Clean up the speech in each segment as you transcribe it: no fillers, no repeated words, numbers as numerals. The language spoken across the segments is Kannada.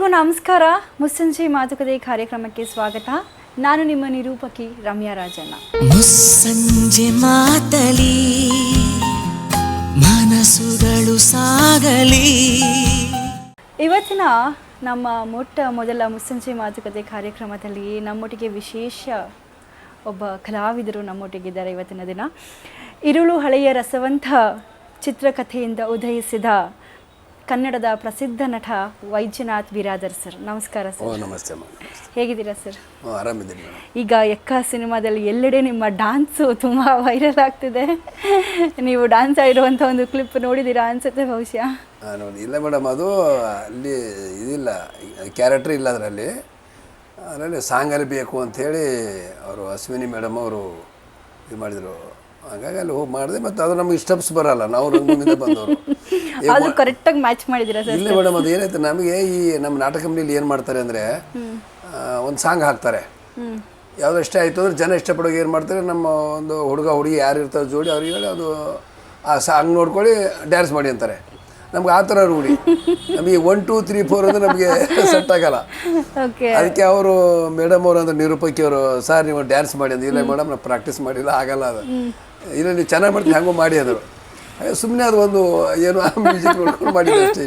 ಎಲ್ರಿಗೂ ನಮಸ್ಕಾರ. ಮುಸ್ಸಂಜೆ ಮಾತುಕತೆ ಕಾರ್ಯಕ್ರಮಕ್ಕೆ ಸ್ವಾಗತ. ನಾನು ನಿಮ್ಮ ನಿರೂಪಕಿ ರಮ್ಯಾ ರಾಜಣ್ಣ. ಮುಸ್ಸಂಜೆ ಮಾತಲಿ ಮನಸ್ಸುಗಳು ಸಾಗಲಿ. ಇವತ್ತಿನ ನಮ್ಮ ಮೊದಲ ಮುಸ್ಸಂಜೆ ಮಾತುಕತೆ ಕಾರ್ಯಕ್ರಮದಲ್ಲಿ ನಮ್ಮೊಟ್ಟಿಗೆ ವಿಶೇಷ ಒಬ್ಬ ಕಲಾವಿದರು ನಮ್ಮೊಟ್ಟಿಗಿದ್ದಾರೆ. ಇವತ್ತಿನ ದಿನ ಇರುಳು ಹಳೆಯ ರಸವಂತ ಚಿತ್ರಕಥೆಯಿಂದ ಉದಯಿಸಿದ ಕನ್ನಡದ ಪ್ರಸಿದ್ಧ ನಟ ವೈಜನಾಥ್ ಬಿರಾದರ್ ಸರ್. ನಮಸ್ಕಾರ ಸರ್. ನಮಸ್ತೆ. ಹೇಗಿದ್ದೀರಾ ಸರ್? ಆರಾಮಿದ್ದೀನಿ. ಈಗ ಎಕ್ಕ ಸಿನಿಮಾದಲ್ಲಿ ಎಲ್ಲೆಡೆ ನಿಮ್ಮ ಡ್ಯಾನ್ಸು ತುಂಬ ವೈರಲ್ ಆಗ್ತಿದೆ. ನೀವು ಡ್ಯಾನ್ಸ್ ಆಡಿರುವಂಥ ಒಂದು ಕ್ಲಿಪ್ ನೋಡಿದ್ದೀರಾ ಅನ್ಸುತ್ತೆ ಬಹುಶಃ. ನೋಡಿ, ಇಲ್ಲ ಮೇಡಮ್, ಅದು ಅಲ್ಲಿ ಇದಿಲ್ಲ, ಕ್ಯಾರೆಕ್ಟ್ರ್ ಇಲ್ಲ ಅದರಲ್ಲಿ ಸಾಂಗಲ್ಲಿ ಬೇಕು ಅಂಥೇಳಿ ಅವರು ಅಶ್ವಿನಿ ಮೇಡಮ್ ಅವರು ಇದು ಮಾಡಿದರು. ಹಾಗಾಗಿ ಅಲ್ಲಿ ಹೋಗಿ ಮಾಡಿದೆ. ಮತ್ತು ಅದು ನಮ್ಗೆ ಸ್ಟೆಪ್ಸ್ ಬರೋಲ್ಲ, ನಾವು ರಂಗಭೂಮಿಯಿಂದ ಬಂದವರು. ಅದು ಕರೆಕ್ಟಾಗಿ ಮ್ಯಾಚ್ ಮಾಡಿದ್ದೀರಾ ಸರ್? ಇಲ್ಲ ಮೇಡಮ್, ಅದು ಏನಾಯ್ತು, ನಮಗೆ ಈ ನಮ್ಮ ನಾಟಕ ಕಂಪ್ನಿಲಿ ಏನು ಮಾಡ್ತಾರೆ ಅಂದರೆ ಒಂದು ಸಾಂಗ್ ಹಾಕ್ತಾರೆ. ಯಾವುದೋ ಇಷ್ಟ ಆಯಿತು ಅಂದ್ರೆ ಜನ ಇಷ್ಟಪಡೋಕೆ ಏನು ಮಾಡ್ತಾರೆ, ನಮ್ಮ ಒಂದು ಹುಡುಗ ಹುಡುಗಿ ಯಾರು ಇರ್ತಾರೆ ಜೋಡಿ ಅವ್ರಿಗೆ ಹೇಳಿ ಅದು ಆ ಸಾಂಗ್ ನೋಡ್ಕೊಳ್ಳಿ ಡ್ಯಾನ್ಸ್ ಮಾಡಿ ಅಂತಾರೆ. ನಮ್ಗೆ ಆ ಥರ ರೂಢಿ. ನಮಗೆ 1 2 3 4 ಅಂದರೆ ನಮಗೆ ಸೆಟ್ ಆಗಲ್ಲ. ಅದಕ್ಕೆ ಅವರು ಮೇಡಮ್ ಅವರು ಅಂದ್ರೆ ನಿರೂಪಕಿಯವರು, ಸರ್ ನೀವು ಡ್ಯಾನ್ಸ್ ಮಾಡಿ ಅಂದ್ರೆ, ಇಲ್ಲ ಮೇಡಮ್ ನಾವು ಪ್ರಾಕ್ಟೀಸ್ ಮಾಡಿಲ್ಲ, ಆಗಲ್ಲ ಅದು, ಇಲ್ಲ ನೀವು ಚೆನ್ನಾಗಿ ಮಾಡ್ತೀವಿ ಹಂಗೂ ಮಾಡಿ ಅಂದರು. ಸುಮ್ಮನೆ ಅದು ಒಂದು ಏನು ಮ್ಯೂಸಿಕ್ ನೋಡ್ಕೊಂಡು ಮಾಡಿದ್ದೆ ಅಷ್ಟೇ.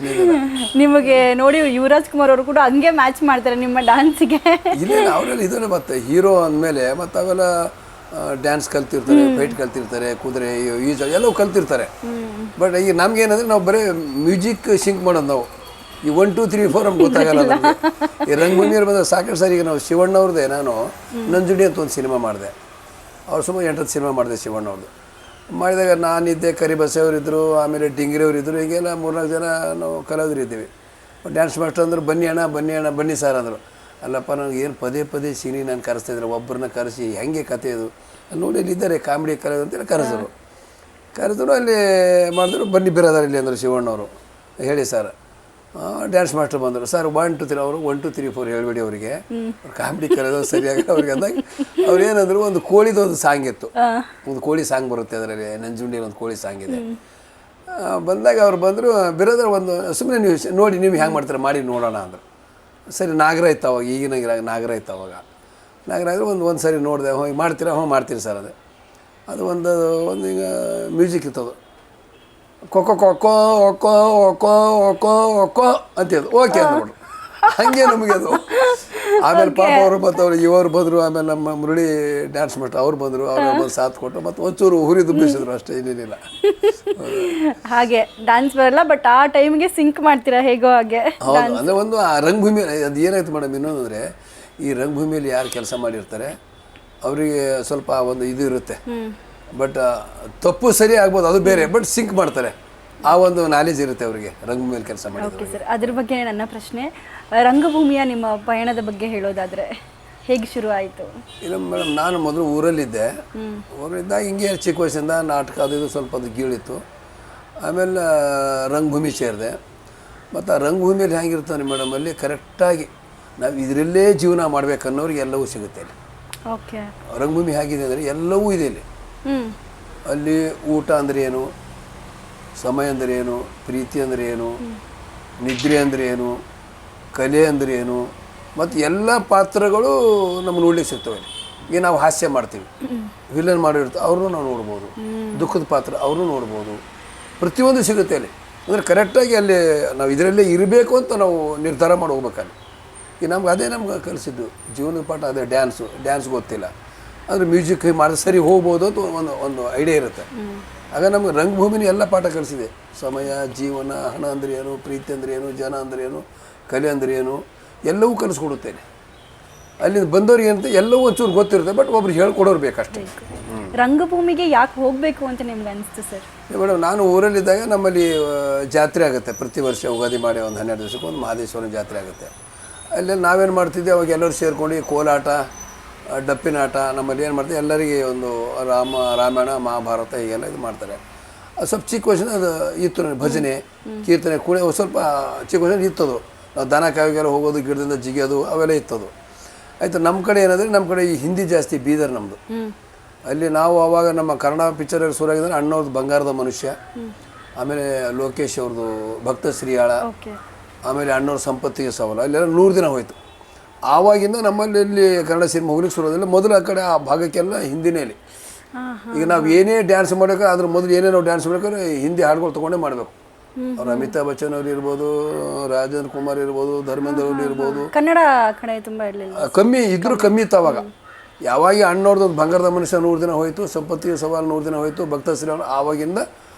ನಿಮಗೆ ನೋಡಿ ಯುವರಾಜ್ ಕುಮಾರ್ ಅವರು ಕೂಡ ಹಂಗೆ ಮ್ಯಾಚ್ ಮಾಡ್ತಾರೆ ನಿಮ್ಮ ಡ್ಯಾನ್ಸ್ಗೆ. ಇಲ್ಲ ಅವರೆಲ್ಲ ಇದನ್ನು ಮತ್ತೆ ಹೀರೋ ಅಂದಮೇಲೆ ಮತ್ತು ಅವೆಲ್ಲ ಡ್ಯಾನ್ಸ್ ಕಲ್ತಿರ್ತಾರೆ, ಫೈಟ್ ಕಲ್ತಿರ್ತಾರೆ, ಕುದುರೆ ಈಜ ಎಲ್ಲವೂ ಕಲ್ತಿರ್ತಾರೆ. ಬಟ್ ಈಗ ನಮ್ಗೇನಂದರೆ ನಾವು ಬರೀ ಮ್ಯೂಸಿಕ್ ಸಿಂಕ್ ಮಾಡೋದು. ನಾವು ಈ 1 2 3 4 ನಮ್ಗೆ ಗೊತ್ತಾಗಲ್ಲ. ನಮಗೆ ಈ ರಂಗಭೂಮಿಯಲ್ಲಿ ಬಂದಾಗ ಸಾಕಷ್ಟು ಸಾರಿಗೆ ನಾವು ಶಿವಣ್ಣವ್ರದ್ದೇ, ನಾನು ನಂಜುಂಡಿ ಅಂತ ಒಂದು ಸಿನಿಮಾ ಮಾಡಿದೆ. ಅವ್ರು ಸುಮಾರು 8 ಸಿನಿಮಾ ಮಾಡಿದೆ ಶಿವಣ್ಣವ್ರದ್ದು. ಮಾಡಿದಾಗ ನಾನಿದ್ದೆ, ಕರಿಬಸವರಿದ್ದರು, ಆಮೇಲೆ ಡಿಂಗ್ರಿಯವರಿದ್ದರು, ಹೀಗೆಲ್ಲ 3-4 ಜನ ನಾವು ಕಲಾವಿದರು ಇದ್ದೀವಿ. ಡ್ಯಾನ್ಸ್ ಮಾಸ್ಟರ್ ಅಂದರು, ಬನ್ನಿ ಅಣ್ಣ ಬನ್ನಿ ಅಣ್ಣ ಬನ್ನಿ ಸರ್ ಅಂದರು. ಅಲ್ಲಪ್ಪ ನನಗೆ ಏನು ಪದೇ ಸೀನಿ ನಾನು ಕರೆಸ್ತಾಯಿದ್ರು, ಒಬ್ಬರನ್ನ ಕರೆಸಿ ಹೆಂಗೆ ಕತೆ ಇದು ನೋಡಿ, ಅಲ್ಲಿ ಇದ್ದಾರೆ ಕಾಮಿಡಿ ಕಲಾವಿದರು ಅಂತೇಳಿ ಕರೆದ್ರು. ಅಲ್ಲಿ ಮಾಡಿದ್ರು, ಬನ್ನಿ ಬಿರಾದರ್ ಇಲ್ಲಿ ಅಂದರು ಶಿವಣ್ಣವರು. ಹೇಳಿ ಸರ್. ಡ್ಯಾನ್ಸ್ ಮಾಸ್ಟರ್ ಬಂದರು. ಸರ್ 1 2 3 ಅವರು 1 2 3 4 ಹೇಳ್ಬೇಡಿ ಅವರಿಗೆ, ಕಾಮಿಡಿ ಕರೆಯೋದು ಸರಿಯಾಗಿ ಅವ್ರಿಗೆ ಅಂದಾಗ ಅವ್ರು ಏನಂದ್ರು, ಒಂದು ಕೋಳಿದು ಒಂದು ಸಾಂಗ್ ಇತ್ತು, ಒಂದು ಕೋಳಿ ಸಾಂಗ್ ಬರುತ್ತೆ ಅದರಲ್ಲಿ, ನಂಜುಂಡಿ ಒಂದು ಕೋಳಿ ಸಾಂಗ್ ಇದೆ. ಬಂದಾಗ ಅವ್ರು ಬಂದರು, ಬಿರಾದರ್ ಒಂದು ಸುಮ್ಮನೆ ನೀವು ನೋಡಿ ನೀವು ಹೆಂಗೆ ಮಾಡ್ತಾರೆ ಮಾಡಿ ನೋಡೋಣ ಅಂದರು. ಸರಿ, ನಾಗರ ಇತ್ತು ಅವಾಗ, ಈಗಿನ ನಾಗರ ಇತ್ತು ಅವಾಗ. ನಾಗರ ಆದರೆ ಒಂದು ಸರಿ ನೋಡಿದೆ, ಹೋಗಿ ಮಾಡ್ತೀರಾ? ಮಾಡ್ತೀರಿ ಸರ್. ಅದು ಒಂದು ಈಗ ಮ್ಯೂಸಿಕ್ ಇತ್ತು, ಅದು ಕೊಕ್ಕೋ ಕೊಕ್ಕೋ ಒಕ್ಕೋ ಒಕ್ಕೋ ಒಕ್ಕೋ ಒಕ್ಕೋ ಅಂತಿದ್ದು. ಓಕೆ ಅಂದ್ಬಿಟ್ರು. ಹಾಗೆ ನಮಗೆ ಅದು. ಆಮೇಲೆ ಪಾಪ ಅವರು ಮತ್ತು ಅವರು ಇವರು ಬಂದರು. ಆಮೇಲೆ ನಮ್ಮ ಮುರಳಿ ಡ್ಯಾನ್ಸ್ ಮಾಸ್ಟರ್ ಅವ್ರು ಬಂದರು. ಅವ್ರು ಬಂದು ಸಾಥ್ ಕೊಟ್ಟು ಮತ್ತು ಒಂಚೂರು ಹುರಿ ತುಂಬಿಸಿದ್ರು ಅಷ್ಟೇ, ಇನ್ನೇನಿಲ್ಲ. ಹಾಗೆ ಡ್ಯಾನ್ಸ್ ಬರಲ್ಲ, ಬಟ್ ಆ ಟೈಮ್ಗೆ ಸಿಂಕ್ ಮಾಡ್ತೀರಾ ಹೇಗೋ ಹಾಗೆ. ಹೌದು, ಅಂದರೆ ಒಂದು ಆ ರಂಗಭೂಮಿ ಅದು ಏನಾಯ್ತು ಮೇಡಮ್, ಇನ್ನೊಂದು ಅಂದರೆ ಈ ರಂಗಭೂಮಿಯಲ್ಲಿ ಯಾರು ಕೆಲಸ ಮಾಡಿರ್ತಾರೆ ಅವರಿಗೆ ಸ್ವಲ್ಪ ಒಂದು ಇದು ಇರುತ್ತೆ. ಬಟ್ ತಪ್ಪು ಸರಿ ಆಗ್ಬೋದು, ಅದು ಬೇರೆ. ಬಟ್ ಸಿಂಕ್ ಮಾಡ್ತಾರೆ, ಆ ಒಂದು ನಾಲೆಜ್ ಇರುತ್ತೆ ಅವರಿಗೆ ರಂಗಭೂಮಿಯಲ್ಲಿ ಕೆಲಸ ಮಾಡಿ. ಓಕೆ ಸರ್, ಅದ್ರ ಬಗ್ಗೆ ನನ್ನ ಪ್ರಶ್ನೆ. ರಂಗಭೂಮಿಯ ನಿಮ್ಮ ಪಯಣದ ಬಗ್ಗೆ ಹೇಳೋದಾದರೆ ಹೇಗೆ ಶುರು ಆಯಿತು? ಇಲ್ಲ ಮೇಡಮ್, ನಾನು ಮೊದಲು ಊರಲ್ಲಿದ್ದೆ. ಊರಲ್ಲಿದ್ದಾಗ ಹಿಂಗೆ ಚಿಕ್ಕ ವಯಸ್ಸಿಂದ ನಾಟಕ ಅದು ಇದು ಸ್ವಲ್ಪ ಅದು ಗೀಳಿತ್ತು. ಆಮೇಲೆ ರಂಗಭೂಮಿ ಸೇರಿದೆ. ಮತ್ತು ಆ ರಂಗಭೂಮಿಯಲ್ಲಿ ಹೆಂಗಿರ್ತಾನೆ ಮೇಡಮ್, ಅಲ್ಲಿ ಕರೆಕ್ಟಾಗಿ ನಾವು ಇದರಲ್ಲೇ ಜೀವನ ಮಾಡಬೇಕನ್ನೋರಿಗೆ ಎಲ್ಲವೂ ಸಿಗುತ್ತೆ ಅಲ್ಲಿ. ಓಕೆ. ರಂಗಭೂಮಿ ಹೇಗಿದೆ ಅಂದರೆ ಎಲ್ಲವೂ ಇದೆ ಇಲ್ಲಿ. ಅಲ್ಲಿ ಊಟ ಅಂದರೆ ಏನು, ಸಮಯ ಅಂದರೆ ಏನು, ಪ್ರೀತಿ ಅಂದರೆ ಏನು, ನಿದ್ರೆ ಅಂದರೆ ಏನು, ಕಲೆ ಅಂದರೆ ಏನು, ಮತ್ತು ಎಲ್ಲ ಪಾತ್ರಗಳು ನಮ್ಗೆ ನೋಡ್ಲಿಕ್ಕೆ ಸಿಗ್ತವೆ. ಈಗ ನಾವು ಹಾಸ್ಯ ಮಾಡ್ತೀವಿ, ವಿಲನ್ ಮಾಡಿರ್ತೀವಿ, ಅವ್ರನ್ನೂ ನಾವು ನೋಡ್ಬೋದು. ದುಃಖದ ಪಾತ್ರ ಅವ್ರನ್ನೂ ನೋಡ್ಬೋದು. ಪ್ರತಿಯೊಂದು ಸಿಗುತ್ತೆ ಅಲ್ಲಿ. ಅಂದರೆ ಕರೆಕ್ಟಾಗಿ ಅಲ್ಲಿ ನಾವು ಇದರಲ್ಲೇ ಇರಬೇಕು ಅಂತ ನಾವು ನಿರ್ಧಾರ ಮಾಡಿ ಹೋಗ್ಬೇಕಲ್ಲಿ. ಈಗ ನಮ್ಗೆ ಅದೇ ನಮ್ಗೆ ಕಲಿಸಿದ್ದು ಜೀವನದ ಪಾಠ, ಅದೇ ಡ್ಯಾನ್ಸ್ ಗೊತ್ತಿಲ್ಲ ಅಂದರೆ ಮ್ಯೂಸಿಕ್ ಮಾಡಿದ್ರೆ ಸರಿ ಹೋಗ್ಬೋದು ಅಂತ ಒಂದು ಐಡಿಯಾ ಇರುತ್ತೆ. ಆಗ ನಮ್ಗೆ ರಂಗಭೂಮಿನ ಎಲ್ಲ ಪಾಠ ಕಲಿಸಿದೆ. ಸಮಯ, ಜೀವನ, ಹಣ ಅಂದರೆ ಏನು, ಪ್ರೀತಿ ಅಂದರೆ ಏನು, ಜನ ಅಂದರೆ ಏನು, ಕಲೆ ಅಂದರೆ ಏನು, ಎಲ್ಲವೂ ಕಲಿಸ್ಕೊಡುತ್ತೇನೆ. ಅಲ್ಲಿಂದ ಬಂದವ್ರಿಗೆ ಅಂತ ಎಲ್ಲವೂ ಒಂಚೂರು ಗೊತ್ತಿರುತ್ತೆ, ಬಟ್ ಒಬ್ರು ಹೇಳ್ಕೊಡೋರು ಬೇಕಷ್ಟೇ. ರಂಗಭೂಮಿಗೆ ಯಾಕೆ ಹೋಗಬೇಕು ಅಂತ ನಿಮ್ಗೆ ಅನಿಸ್ತು ಸರ್? ಮೇಡಮ್, ನಾನು ಊರಲ್ಲಿದ್ದಾಗ ನಮ್ಮಲ್ಲಿ ಜಾತ್ರೆ ಆಗುತ್ತೆ ಪ್ರತಿ ವರ್ಷ. ಯುಗಾದಿ ಮಾಡಿ ಒಂದು 12 ದಿವಸಕ್ಕೆ ಒಂದು ಮಹದೇಶ್ವರನ ಜಾತ್ರೆ ಆಗುತ್ತೆ. ಅಲ್ಲಿ ನಾವೇನು ಮಾಡ್ತಿದ್ದೆ, ಅವಾಗ ಎಲ್ಲರೂ ಸೇರ್ಕೊಂಡು ಕೋಲಾಟ, ಡಪ್ಪಿನಾಟ, ನಮ್ಮಲ್ಲಿ ಏನು ಮಾಡ್ತೀವಿ, ಎಲ್ಲರಿಗೆ ಒಂದು ರಾಮಾಯಣ ಮಹಾಭಾರತ ಹೀಗೆಲ್ಲ ಇದು ಮಾಡ್ತಾರೆ. ಅದು ಸ್ವಲ್ಪ ಚಿಕ್ಕ ವಯಸ್ಸಿನ ಅದು ಇತ್ತು ನನಗೆ. ಭಜನೆ, ಕೀರ್ತನೆ, ಕುಣೆ ಸ್ವಲ್ಪ ಚಿಕ್ಕ ವಯಸ್ಸಿನ ಇತ್ತದು. ನಾವು ದನ ಕಾವಿಗೆಲ್ಲ ಹೋಗೋದು, ಗಿಡದಿಂದ ಜಿಗಿಯೋದು ಅವೆಲ್ಲ ಇತ್ತದು. ಆಯಿತು. ನಮ್ಮ ಕಡೆ ಏನಂದರೆ, ನಮ್ಮ ಕಡೆ ಈ ಹಿಂದಿ ಜಾಸ್ತಿ, ಬೀದರ್ ನಮ್ಮದು. ಅಲ್ಲಿ ನಾವು ಆವಾಗ ನಮ್ಮ ಕನ್ನಡ ಪಿಕ್ಚರಲ್ಲಿ ಶುರುವಾಗಿದ್ದರೆ ಅಣ್ಣವ್ರದ್ದು ಬಂಗಾರದ ಮನುಷ್ಯ, ಆಮೇಲೆ ಲೋಕೇಶ್ ಅವ್ರದ್ದು ಭಕ್ತ ಶ್ರೀಯಾಳ, ಆಮೇಲೆ ಅಣ್ಣವ್ರ ಸಂಪತ್ತಿಗೆ ಸವಾಲು ಅಲ್ಲೆಲ್ಲ 100 ದಿನ ಹೋಯಿತು. ಆವಾಗಿಂದ ನಮ್ಮಲ್ಲಿ ಇಲ್ಲಿ ಕನ್ನಡ ಸಿನಿಮಾ ಹೋಗ್ಲಿಕ್ಕೆ ಶುರುವಾದಲ್ಲಿ ಮೊದಲು ಆ ಕಡೆ ಆ ಭಾಗಕ್ಕೆಲ್ಲ ಹಿಂದಿನೇಲಿ. ಈಗ ನಾವು ಏನೇ ಡ್ಯಾನ್ಸ್ ಮಾಡಬೇಕಾದ್ರೆ ಅದ್ರ ಮೊದಲು ಏನೇ ನಾವು ಡ್ಯಾನ್ಸ್ ಮಾಡ್ಬೇಕಾದ್ರೆ ಹಿಂದಿ ಹಾಡುಗಳು ತೊಗೊಂಡೇ ಮಾಡಬೇಕು. ಅವ್ರು ಅಮಿತಾಬ್ ಬಚ್ಚನ್ ಅವ್ರು ಇರ್ಬೋದು, ರಾಜೇಂದ್ರ ಕುಮಾರ್ ಇರ್ಬೋದು, ಧರ್ಮೇಂದ್ರ ಅವ್ರು ಇರ್ಬೋದು. ಕನ್ನಡ ಕಡೆ ತುಂಬ ಇರಲಿಲ್ಲ, ಕಮ್ಮಿ ಇದ್ರೂ ಕಮ್ಮಿ ಇತ್ತು ಅವಾಗ. ಯಾವಾಗ ಅಣ್ಣವ್ರದ್ದು ಬಂಗಾರದ ಮನುಷ್ಯ 100 ದಿನ ಹೋಯಿತು, ಸಂಪತ್ತಿಗೆ ಸವಾಲು 100 ದಿನ ಹೋಯಿತು, ಭಕ್ತ ಶ್ರೀರಾಮ್ ಆವಾಗಿಂದ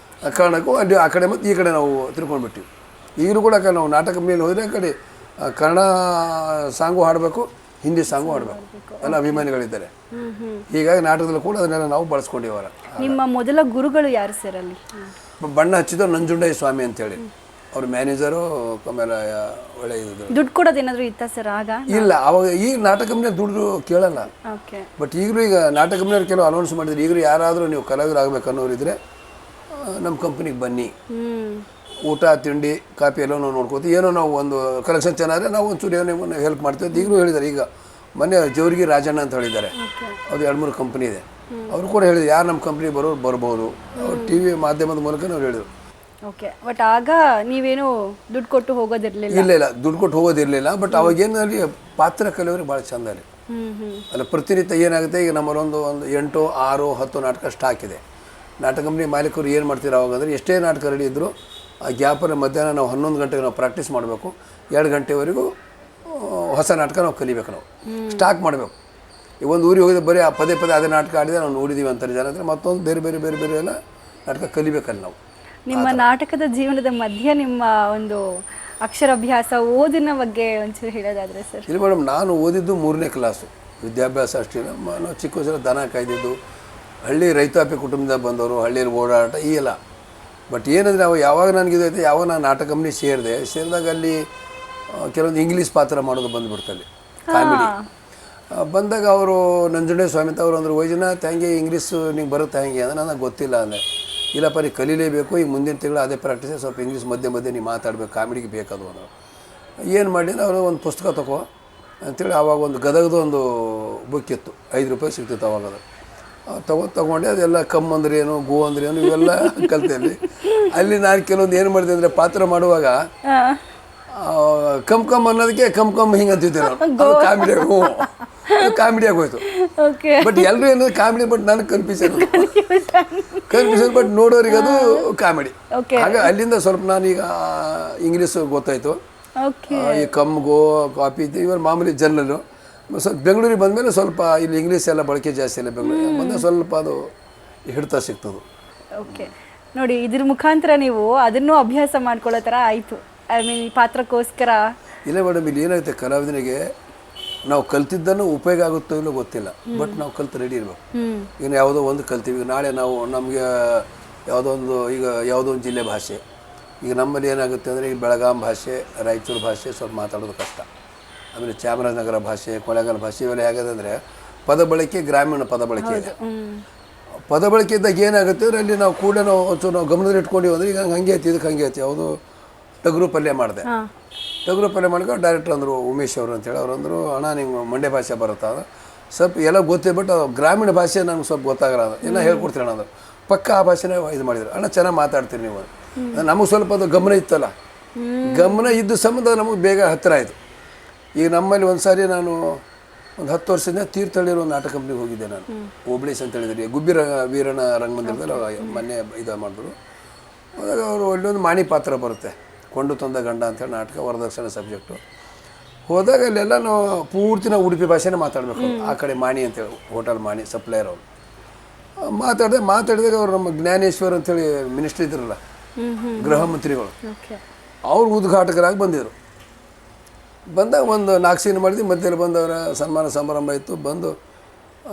ಕಾರಣಕ್ಕೂ ಅಲ್ಲಿ ಆ ಕಡೆ ಮತ್ತು ಈ ಕಡೆ ನಾವು ತಿರ್ಕೊಂಡ್ಬಿಟ್ಟಿವಿ. ಈಗಲೂ ಕೂಡ ನಾವು ನಾಟಕ ಮೇಲೆ ಹೋದರೆ ಆ ಕಡೆ ಕನ್ನಡ ಸಾಂಗು ಹಾಡಬೇಕು, ಹಿಂದಿ ಸಾಂಗು ಹಾಡಬೇಕು, ಎಲ್ಲ ಅಭಿಮಾನಿಗಳಿದ್ದಾರೆ. ಹೀಗಾಗಿ ನಾಟಕದಲ್ಲೂ ಕೂಡ ಅದನ್ನೆಲ್ಲ ನಾವು ಬಳಸ್ಕೊಂಡಿವರ. ನಿಮ್ಮ ಮೊದಲ ಗುರುಗಳು ಯಾರು ಸರ್ ಅಲ್ಲಿ? ಬಣ್ಣ ಹಚ್ಚಿದ ನಂಜುಂಡಯ್ಯ ಸ್ವಾಮಿ ಅಂತೇಳಿ ಅವ್ರ ಮ್ಯಾನೇಜರು. ಆಮೇಲೆ ಒಳ್ಳೆ ಇದು ದುಡ್ಡು ಕೊಡೋದು ಏನಾದರೂ ಇತ್ತ ಸರ್ ಆಗ? ಇಲ್ಲ, ಅವಾಗ ಈಗ ನಾಟಕ ಕಂಪ್ನಿಯ ದುಡ್ಡು ಕೇಳಲ್ಲ. ಬಟ್ ಈಗಲೂ ಈಗ ನಾಟಕ ಕಂಪ್ನಿಯವ್ರು ಕೆಲವು ಅನೌನ್ಸ್ ಮಾಡಿದ್ರು, ಈಗಲೂ ಯಾರಾದರೂ ನೀವು ಕಲಾವಿದರು ಆಗಬೇಕನ್ನೋರಿದ್ರೆ ನಮ್ಮ ಕಂಪ್ನಿಗೆ ಬನ್ನಿ, ಊಟ ತಿಂಡಿ ಕಾಪಿ ಎಲ್ಲ ನಾವು ನೋಡ್ಕೋತೀವಿ, ಏನೋ ನಾವು ಒಂದು ಕಲೆಕ್ಷನ್ ಚೆನ್ನಾದರೆ ನಾವು ಒಂಚೂರು ಏನೋ ಹೆಲ್ಪ್ ಮಾಡ್ತೀವಿ. ಈಗಲೂ ಹೇಳಿದ್ದಾರೆ. ಈಗ ಮೊನ್ನೆ ಜೋರಿಗೆ ರಾಜಣ್ಣ ಅಂತ ಹೇಳಿದ್ದಾರೆ, ಅದು 2-3 ಕಂಪ್ನಿ ಇದೆ. ಅವರು ಕೂಡ ಹೇಳಿದ್ರು ಯಾರು ನಮ್ಮ ಕಂಪ್ನಿ ಬರೋರು ಬರ್ಬೋದು. ಅವ್ರು ಟಿ ವಿ ಮಾಧ್ಯಮದ ಮೂಲಕ ಅವ್ರು ಹೇಳಿದರು. ಓಕೆ, ಬಟ್ ಆಗ ನೀವೇನು ದುಡ್ಡು ಕೊಟ್ಟು ಹೋಗೋದಿರಲಿಲ್ಲ? ಇಲ್ಲ, ದುಡ್ಡು ಕೊಟ್ಟು ಹೋಗೋದಿರಲಿಲ್ಲ. ಬಟ್ ಅವಾಗೇನಲ್ಲಿ ಪಾತ್ರ ಕಲಿಯೋರಿಗೆ ಭಾಳ ಚಂದ ಅಲ್ಲಿ. ಅಲ್ಲ, ಪ್ರತಿನಿತ್ಯ ಏನಾಗುತ್ತೆ, ಈಗ ನಮ್ಮಲ್ಲೊಂದು 8, 6, 10 ನಾಟಕ ಸ್ಟಾಕ್ ಇದೆ. ನಾಟಕ ಕಂಪ್ನಿ ಮಾಲೀಕರು ಏನು ಮಾಡ್ತೀರ ಅವಾಗ ಅಂದರೆ, ಎಷ್ಟೇ ನಾಟಕ ರೆಡಿ ಇದ್ದರೂ ಆ ಗ್ಯಾಪಲ್ಲಿ ಮಧ್ಯಾಹ್ನ ನಾವು 11 ಗಂಟೆಗೆ ನಾವು ಪ್ರಾಕ್ಟೀಸ್ ಮಾಡಬೇಕು, 2 ಗಂಟೆವರೆಗೂ ಹೊಸ ನಾಟಕ ನಾವು ಕಲಿಬೇಕು. ನಾವು ಸ್ಟಾಕ್ ಮಾಡಬೇಕು. ಈ ಒಂದು ಊರಿಗೆ ಹೋಗಿದ್ರೆ ಬರೀ ಪದೇ ಅದೇ ನಾಟಕ ಆಡಿದೆ ನಾವು ನೋಡಿದ್ದೀವಿ ಅಂತಾರೆ ಜನ. ಅಂದರೆ ಮತ್ತೊಂದು ಬೇರೆ ಎಲ್ಲ ನಾಟಕ ಕಲಿಬೇಕಲ್ಲ ನಾವು. ನಿಮ್ಮ ನಾಟಕದ ಜೀವನದ ಮಧ್ಯೆ ನಿಮ್ಮ ಒಂದು ಅಕ್ಷರಾಭ್ಯಾಸ, ಓದಿನ ಬಗ್ಗೆ ಒಂಚೂರು ಹೇಳೋದಾದರೆ ಸರ್? ಇಲ್ಲ ಮೇಡಮ್, ನಾನು ಓದಿದ್ದು 3ನೇ ಕ್ಲಾಸು. ವಿದ್ಯಾಭ್ಯಾಸ ಅಷ್ಟೇ. ನಾವು ಚಿಕ್ಕ ವಯಸ್ಸಲ್ಲಿ ದನ ಕಾಯ್ದಿದ್ದು, ಹಳ್ಳಿ ರೈತಾಪಿ ಕುಟುಂಬದಿಂದ ಬಂದವರು, ಹಳ್ಳಿಯಲ್ಲಿ ಓಡಾಟ ಈ ಎಲ್ಲ. ಬಟ್ ಏನಂದರೆ ನಾವು ಯಾವಾಗ ನನಗಿದೈತೆ, ಯಾವಾಗ ನಾನು ನಾಟಕ ಕಂಪ್ನಿ ಸೇರಿದಾಗ ಅಲ್ಲಿ ಕೆಲವೊಂದು ಇಂಗ್ಲೀಷ್ ಪಾತ್ರ ಮಾಡೋದು ಬಂದುಬಿಡ್ತಲ್ಲಿ, ಕಾಮಿಡಿ ಬಂದಾಗ ಅವರು ನಂಜುಂಡಯ್ಯ ಸ್ವಾಮಿ ಅಂತ ಅವರು ಅಂದರು, ವೈಜನಾಥ್ ಹೆಂಗೆ ಇಂಗ್ಲೀಷ್ ನಿಂಗೆ ಬರುತ್ತೆ ಹೆಂಗೆ ಅಂದರೆ ನನಗೆ ಗೊತ್ತಿಲ್ಲ ಅಂದೆ. ಇಲ್ಲಪ್ಪ ನೀ ಕಲೀಲೇಬೇಕು, ಈಗ ಮುಂದಿನ ತಿಂಗಳು ಅದೇ ಪ್ರಾಕ್ಟೀಸ್, ಸ್ವಲ್ಪ ಇಂಗ್ಲೀಷ್ ಮಧ್ಯೆ ನೀ ಮಾತಾಡಬೇಕು, ಕಾಮಿಡಿಗೆ ಬೇಕದು ಅಂದರು. ಏನು ಮಾಡಿ ಅವರು ಒಂದು ಪುಸ್ತಕ ತಗೋ ಅಂತೇಳಿ ಆವಾಗ ಒಂದು ಗದಗದ ಒಂದು ಬುಕ್ ಇತ್ತು, 5 ರೂಪಾಯಿ ಸಿಗ್ತಿತ್ತು ಅವಾಗ. ಅದು ತೊಗೊಂಡೆ. ಅದೆಲ್ಲ ಕಮ್ ಅಂದ್ರೆ ಏನು, ಗೋ ಅಂದ್ರೆ ಏನು ಇವೆಲ್ಲ ಕಲಿತೆ ಅಲ್ಲಿ. ನಾನು ಕೆಲವೊಂದು ಏನು ಮಾಡಿದೆ ಅಂದರೆ, ಪಾತ್ರ ಮಾಡುವಾಗ ಕಮ್ ಅನ್ನೋದಕ್ಕೆ ಕಮ್ ಹಿಂಗೆ ಅಂತಿದ್ದೆ ನಾನು. ಕಾಮಿಡಿಯಾಗಿ ಹೋಯ್ತು. ಬಟ್ ಎಲ್ಲರೂ ಏನಂದ್ರೆ ಕಾಮಿಡಿ, ಬಟ್ ನನಗೆ ಕನ್ಫ್ಯೂಷನ್. ಬಟ್ ನೋಡೋರಿಗೆ ಅದು ಕಾಮಿಡಿ. ಆಗ ಅಲ್ಲಿಂದ ಸ್ವಲ್ಪ ನಾನೀಗ ಇಂಗ್ಲೀಷ್ ಗೊತ್ತಾಯಿತು. ಈ ಕಮ್, ಗೋ, ಕಾಪಿ ಇವರು ಮಾಮೂಲಿ ಜನರಲ್ಲು. ಸ್ವಲ್ಪ ಬೆಂಗಳೂರಿಗೆ ಬಂದಮೇಲೆ ಸ್ವಲ್ಪ ಇಲ್ಲಿ ಇಂಗ್ಲೀಷ್ ಎಲ್ಲ ಬಳಕೆ ಜಾಸ್ತಿ ಇಲ್ಲ. ಬೆಂಗಳೂರಿಗೆ ಬಂದರೆ ಸ್ವಲ್ಪ ಅದು ಹಿಡ್ತಾ ಸಿಗ್ತದೆ. ಓಕೆ, ನೋಡಿ ಇದ್ರ ಮುಖಾಂತರ ನೀವು ಅದನ್ನು ಅಭ್ಯಾಸ ಮಾಡ್ಕೊಳ್ಳೋ ಥರ ಆಯಿತು. ಐ ಮೀನ್ ಪಾತ್ರಕ್ಕೋಸ್ಕರ. ಇಲ್ಲ ಮೇಡಮ್, ಇಲ್ಲಿ ಏನಾಗುತ್ತೆ, ಕಲಾವಿದನಿಗೆ ನಾವು ಕಲ್ತಿದ್ದನ್ನು ಉಪಯೋಗ ಆಗುತ್ತೋ ಇಲ್ಲೋ ಗೊತ್ತಿಲ್ಲ, ಬಟ್ ನಾವು ಕಲ್ತು ರೆಡಿ ಇರಬೇಕು. ಈಗ ಯಾವುದೋ ಒಂದು ಕಲ್ತೀವಿ, ನಾಳೆ ನಾವು ನಮಗೆ ಯಾವುದೋ ಒಂದು ಜಿಲ್ಲೆ ಭಾಷೆ. ಈಗ ನಮ್ಮಲ್ಲಿ ಏನಾಗುತ್ತೆ ಅಂದರೆ, ಈಗ ಬೆಳಗಾಂ ಭಾಷೆ, ರಾಯಚೂರು ಭಾಷೆ ಸ್ವಲ್ಪ ಮಾತಾಡೋದು ಕಷ್ಟ. ಆಮೇಲೆ ಚಾಮರಾಜನಗರ ಭಾಷೆ, ಕೊಳ್ಳೇಗಾಲ ಭಾಷೆ ಇವೆಲ್ಲ ಹೇಗಿದೆ ಅಂದರೆ ಪದ ಬಳಕೆ, ಗ್ರಾಮೀಣ ಪದ ಬಳಕೆ ಇದೆ. ಪದ ಬಳಕೆ ಇದ್ದಾಗ ಏನಾಗುತ್ತೆ ಅಂದರೆ, ಅಲ್ಲಿ ನಾವು ಕೂಡ ನಾವು ಗಮನದಲ್ಲಿ ಇಟ್ಕೊಂಡಿವಿ ಅಂದರೆ, ಈಗ ಹಂಗೆ ಐತಿ, ಇದಕ್ಕೆ ಹಂಗೆ ಐತಿ. ಯಾವುದು ಟಗರು ಪಲ್ಯ ಮಾಡಿದೆ. ಟಗರು ಪಲ್ಯ ಮಾಡ್ಕೊಂಡು ಡೈರೆಕ್ಟರ್ ಅಂದರು, ಉಮೇಶ್ ಅವರು ಅಂತೇಳಿ, ಅವ್ರು ಅಂದರು, ಅಣ್ಣ ನಿಂಗೆ ಮಂಡ್ಯ ಭಾಷೆ ಬರುತ್ತಾ? ಸ್ವಲ್ಪ ಎಲ್ಲ ಗೊತ್ತೇ, ಬಟ್ ಗ್ರಾಮೀಣ ಭಾಷೆ ನಂಗೆ ಸ್ವಲ್ಪ ಗೊತ್ತಾಗಲ್ಲ. ಏನೋ ಹೇಳ್ಕೊಡ್ತೀನಿ ಅಣ್ಣ ಅಂದರು. ಪಕ್ಕ ಆ ಭಾಷೆನೇ ಇದು ಮಾಡಿದ್ರು. ಅಣ್ಣ ಚೆನ್ನಾಗಿ ಮಾತಾಡ್ತೀರಿ ನೀವು. ನಮಗೆ ಸ್ವಲ್ಪ ಅದು ಗಮನ ಇತ್ತಲ್ಲ, ಗಮನ ಇದ್ದ ಸಂಬಂಧ ನಮಗೆ ಬೇಗ ಹತ್ತಿರ ಆಯಿತು. ಈಗ ನಮ್ಮಲ್ಲಿ ಒಂದು ಸಾರಿ ನಾನು ಒಂದು 10 ವರ್ಷದಿಂದ ತೀರ್ಥಹಳ್ಳಿರೋ ಒಂದು ನಾಟಕ ಕಂಪ್ನಿಗೆ ಹೋಗಿದ್ದೆ ನಾನು. ಓಬ್ಳೇಶ್ ಅಂತ ಹೇಳಿದ್ರಿ, ಗುಬ್ಬಿ ವೀರಣ್ಣ ರಂಗಮಂದಿರದಲ್ಲಿ ಮೊನ್ನೆ ಇದು ಮಾಡಿದ್ರು. ಅದಾಗ ಅವರು ಒಳ್ಳೊಂದು ಮಾಣಿ ಪಾತ್ರ ಬರುತ್ತೆ, ಕೊಂಡು ತಂದ ಗಂಡ ಅಂತೇಳಿ ನಾಟಕ, ವರದಕ್ಷಿಣೆ ಸಬ್ಜೆಕ್ಟು. ಹೋದಾಗ ಅಲ್ಲೆಲ್ಲ ನಾವು ಪೂರ್ತಿ ನಾವು ಉಡುಪಿ ಭಾಷೆನೇ ಮಾತಾಡಬೇಕು. ಆ ಕಡೆ ಮಾಣಿ ಅಂತೇಳಿ, ಹೋಟೆಲ್ ಮಾಣಿ ಸಪ್ಲೈಯರ್ ಅವರು ಮಾತಾಡಿದಾಗ ಅವರು ನಮ್ಮ ಜ್ಞಾನೇಶ್ವರ್ ಅಂತೇಳಿ ಮಿನಿಸ್ಟ್ರಿ ಇದ್ರಲ್ಲ, ಗೃಹ ಮಂತ್ರಿಗಳು, ಅವ್ರು ಉದ್ಘಾಟಕರಾಗಿ ಬಂದಿದ್ರು. ಬಂದಾಗ ಒಂದು 4 ಸೀನ್ ಮಾಡಿದ್ವಿ. ಮಧ್ಯದಲ್ಲಿ ಬಂದವರ ಸನ್ಮಾನ ಸಮಾರಂಭ ಇತ್ತು. ಬಂದು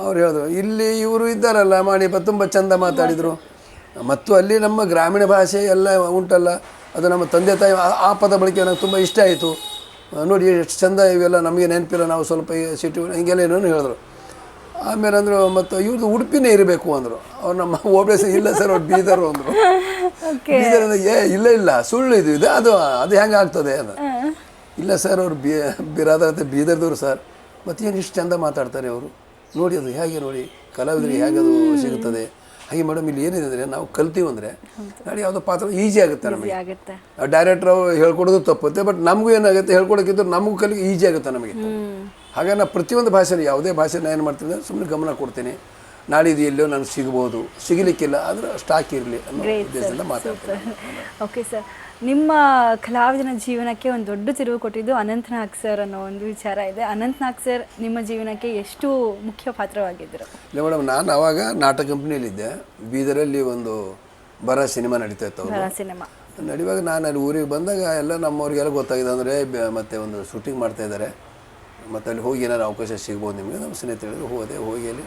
ಅವ್ರು ಹೇಳಿದ್ರು, ಇಲ್ಲಿ ಇವರು ಇದ್ದಾರಲ್ಲ ಮಾಣಿಪ, ತುಂಬ ಚೆಂದ ಮಾತಾಡಿದರು. ಮತ್ತು ಅಲ್ಲಿ ನಮ್ಮ ಗ್ರಾಮೀಣ ಭಾಷೆ ಎಲ್ಲ ಉಂಟಲ್ಲ, ಅದು ನಮ್ಮ ತಂದೆ ತಾಯಿ ಆ ಪದ ಬಳಕೆ ನನಗೆ ತುಂಬ ಇಷ್ಟ ಆಯಿತು. ನೋಡಿ ಎಷ್ಟು ಚೆಂದ ಇವೆಲ್ಲ, ನಮಗೆ ನೆನಪಿಲ್ಲ, ನಾವು ಸ್ವಲ್ಪ ಸಿಟಿ ಹಿಂಗೆಲ್ಲ ಏನೋ ಹೇಳಿದ್ರು. ಆಮೇಲೆ ಅಂದರು, ಮತ್ತು ಇವ್ರದ್ದು ಉಡುಪಿನೇ ಇರಬೇಕು ಅಂದರು. ಅವ್ರು ನಮ್ಮ ಓಬ್ಳೇಸ್, ಇಲ್ಲ ಸರ್ ಅವ್ರು ಬೀದರು ಅಂದರು. ಬೀದರ್ ಅಂದರೆ ಇಲ್ಲ ಸುಳ್ಳು ಇದು ಅದು ಹೆಂಗೆ ಆಗ್ತದೆ ಅಂತ. ಇಲ್ಲ ಸರ್ ಅವ್ರು ಬಿರಾದ ಬೀದರ್ದವ್ರು ಸರ್. ಮತ್ತೇನು ಇಷ್ಟು ಚೆಂದ ಮಾತಾಡ್ತಾರೆ ಅವರು, ನೋಡಿ ಅದು ಹೇಗೆ, ನೋಡಿ ಕಲಾವಿದರಿಗೆ ಹೇಗೆ ಅದು ಸಿಗುತ್ತದೆ. ಹಾಗೆ ಮೇಡಮ್ ಇಲ್ಲಿ ಏನಿದೆ ಅಂದರೆ ನಾವು ಕಲ್ತೀವಿ ಅಂದರೆ ನಾಳೆ ಯಾವುದೋ ಪಾತ್ರ ಈಸಿ ಆಗುತ್ತೆ ನಮಗೆ. ಆಗುತ್ತೆ. ಡೈರೆಕ್ಟ್ರ್ ಅವರು ಹೇಳ್ಕೊಡೋದು ತಪ್ಪುತ್ತೆ, ಬಟ್ ನಮಗೂ ಏನಾಗುತ್ತೆ ಹೇಳ್ಕೊಡೋಕ್ಕಿದ್ರು ನಮಗೂ ಕಲಿಗೆ ಈಸಿ ಆಗುತ್ತೆ ನಮಗೆ. ಹಾಗಾಗಿ ನಾನು ಪ್ರತಿಯೊಂದು ಭಾಷೆನ ಯಾವುದೇ ಭಾಷೆ ನಾನು ಏನು ಮಾಡ್ತೀನಿ ಸುಮ್ಮನೆ ಗಮನ ಕೊಡ್ತೀನಿ. ನಾಳಿದ್ದು ಎಲ್ಲೋ ನನಗೆ ಸಿಗ್ಬೋದು, ಸಿಗಲಿಕ್ಕಿಲ್ಲ ಆದರೆ ಸ್ಟಾಕ್ ಇರಲಿ ಅನ್ನೋ ಉದ್ದೇಶದಿಂದ ಮಾತಾಡ್ತೀನಿ. ಓಕೆ ಸರ್, ನಿಮ್ಮ ಕಲಾವಿದನ ಜೀವನಕ್ಕೆ ಒಂದು ದೊಡ್ಡ ತಿರುವು ಕೊಟ್ಟಿದ್ದು ಅನಂತನಾಗ್ ಸರ್ ಅನ್ನೋ ಒಂದು ವಿಚಾರ ಇದೆ. ಅನಂತನಾಗ್ ಸರ್ ನಿಮ್ಮ ಜೀವನಕ್ಕೆ ಎಷ್ಟು ಮುಖ್ಯ ಪಾತ್ರವಾಗಿದ್ದರು? ಇಲ್ಲ ಮೇಡಮ್, ನಾನು ಆವಾಗ ನಾಟಕ ಕಂಪ್ನಿಯಲ್ಲಿದ್ದೆ. ಬೀದರಲ್ಲಿ ಒಂದು ಬರ ಸಿನಿಮಾ ನಡೀತಾ ಇತ್ತು. ಸಿನಿಮಾ ನಡೆಯುವಾಗ ನಾನು ಅಲ್ಲಿ ಊರಿಗೆ ಬಂದಾಗ ಎಲ್ಲ ನಮ್ಮವ್ರಿಗೆಲ್ಲ ಗೊತ್ತಾಗಿದೆ ಅಂದರೆ ಮತ್ತೆ ಒಂದು ಶೂಟಿಂಗ್ ಮಾಡ್ತಾಯಿದ್ದಾರೆ, ಮತ್ತು ಅಲ್ಲಿ ಹೋಗಿ ಏನಾದ್ರು ಅವಕಾಶ ಸಿಗ್ಬೋದು ನಿಮಗೆ. ನಮ್ಮ ಸ್ನೇಹಿತರು ಹೇಳಿದ್ರು, ಹೋಗಿ ಅಲ್ಲಿ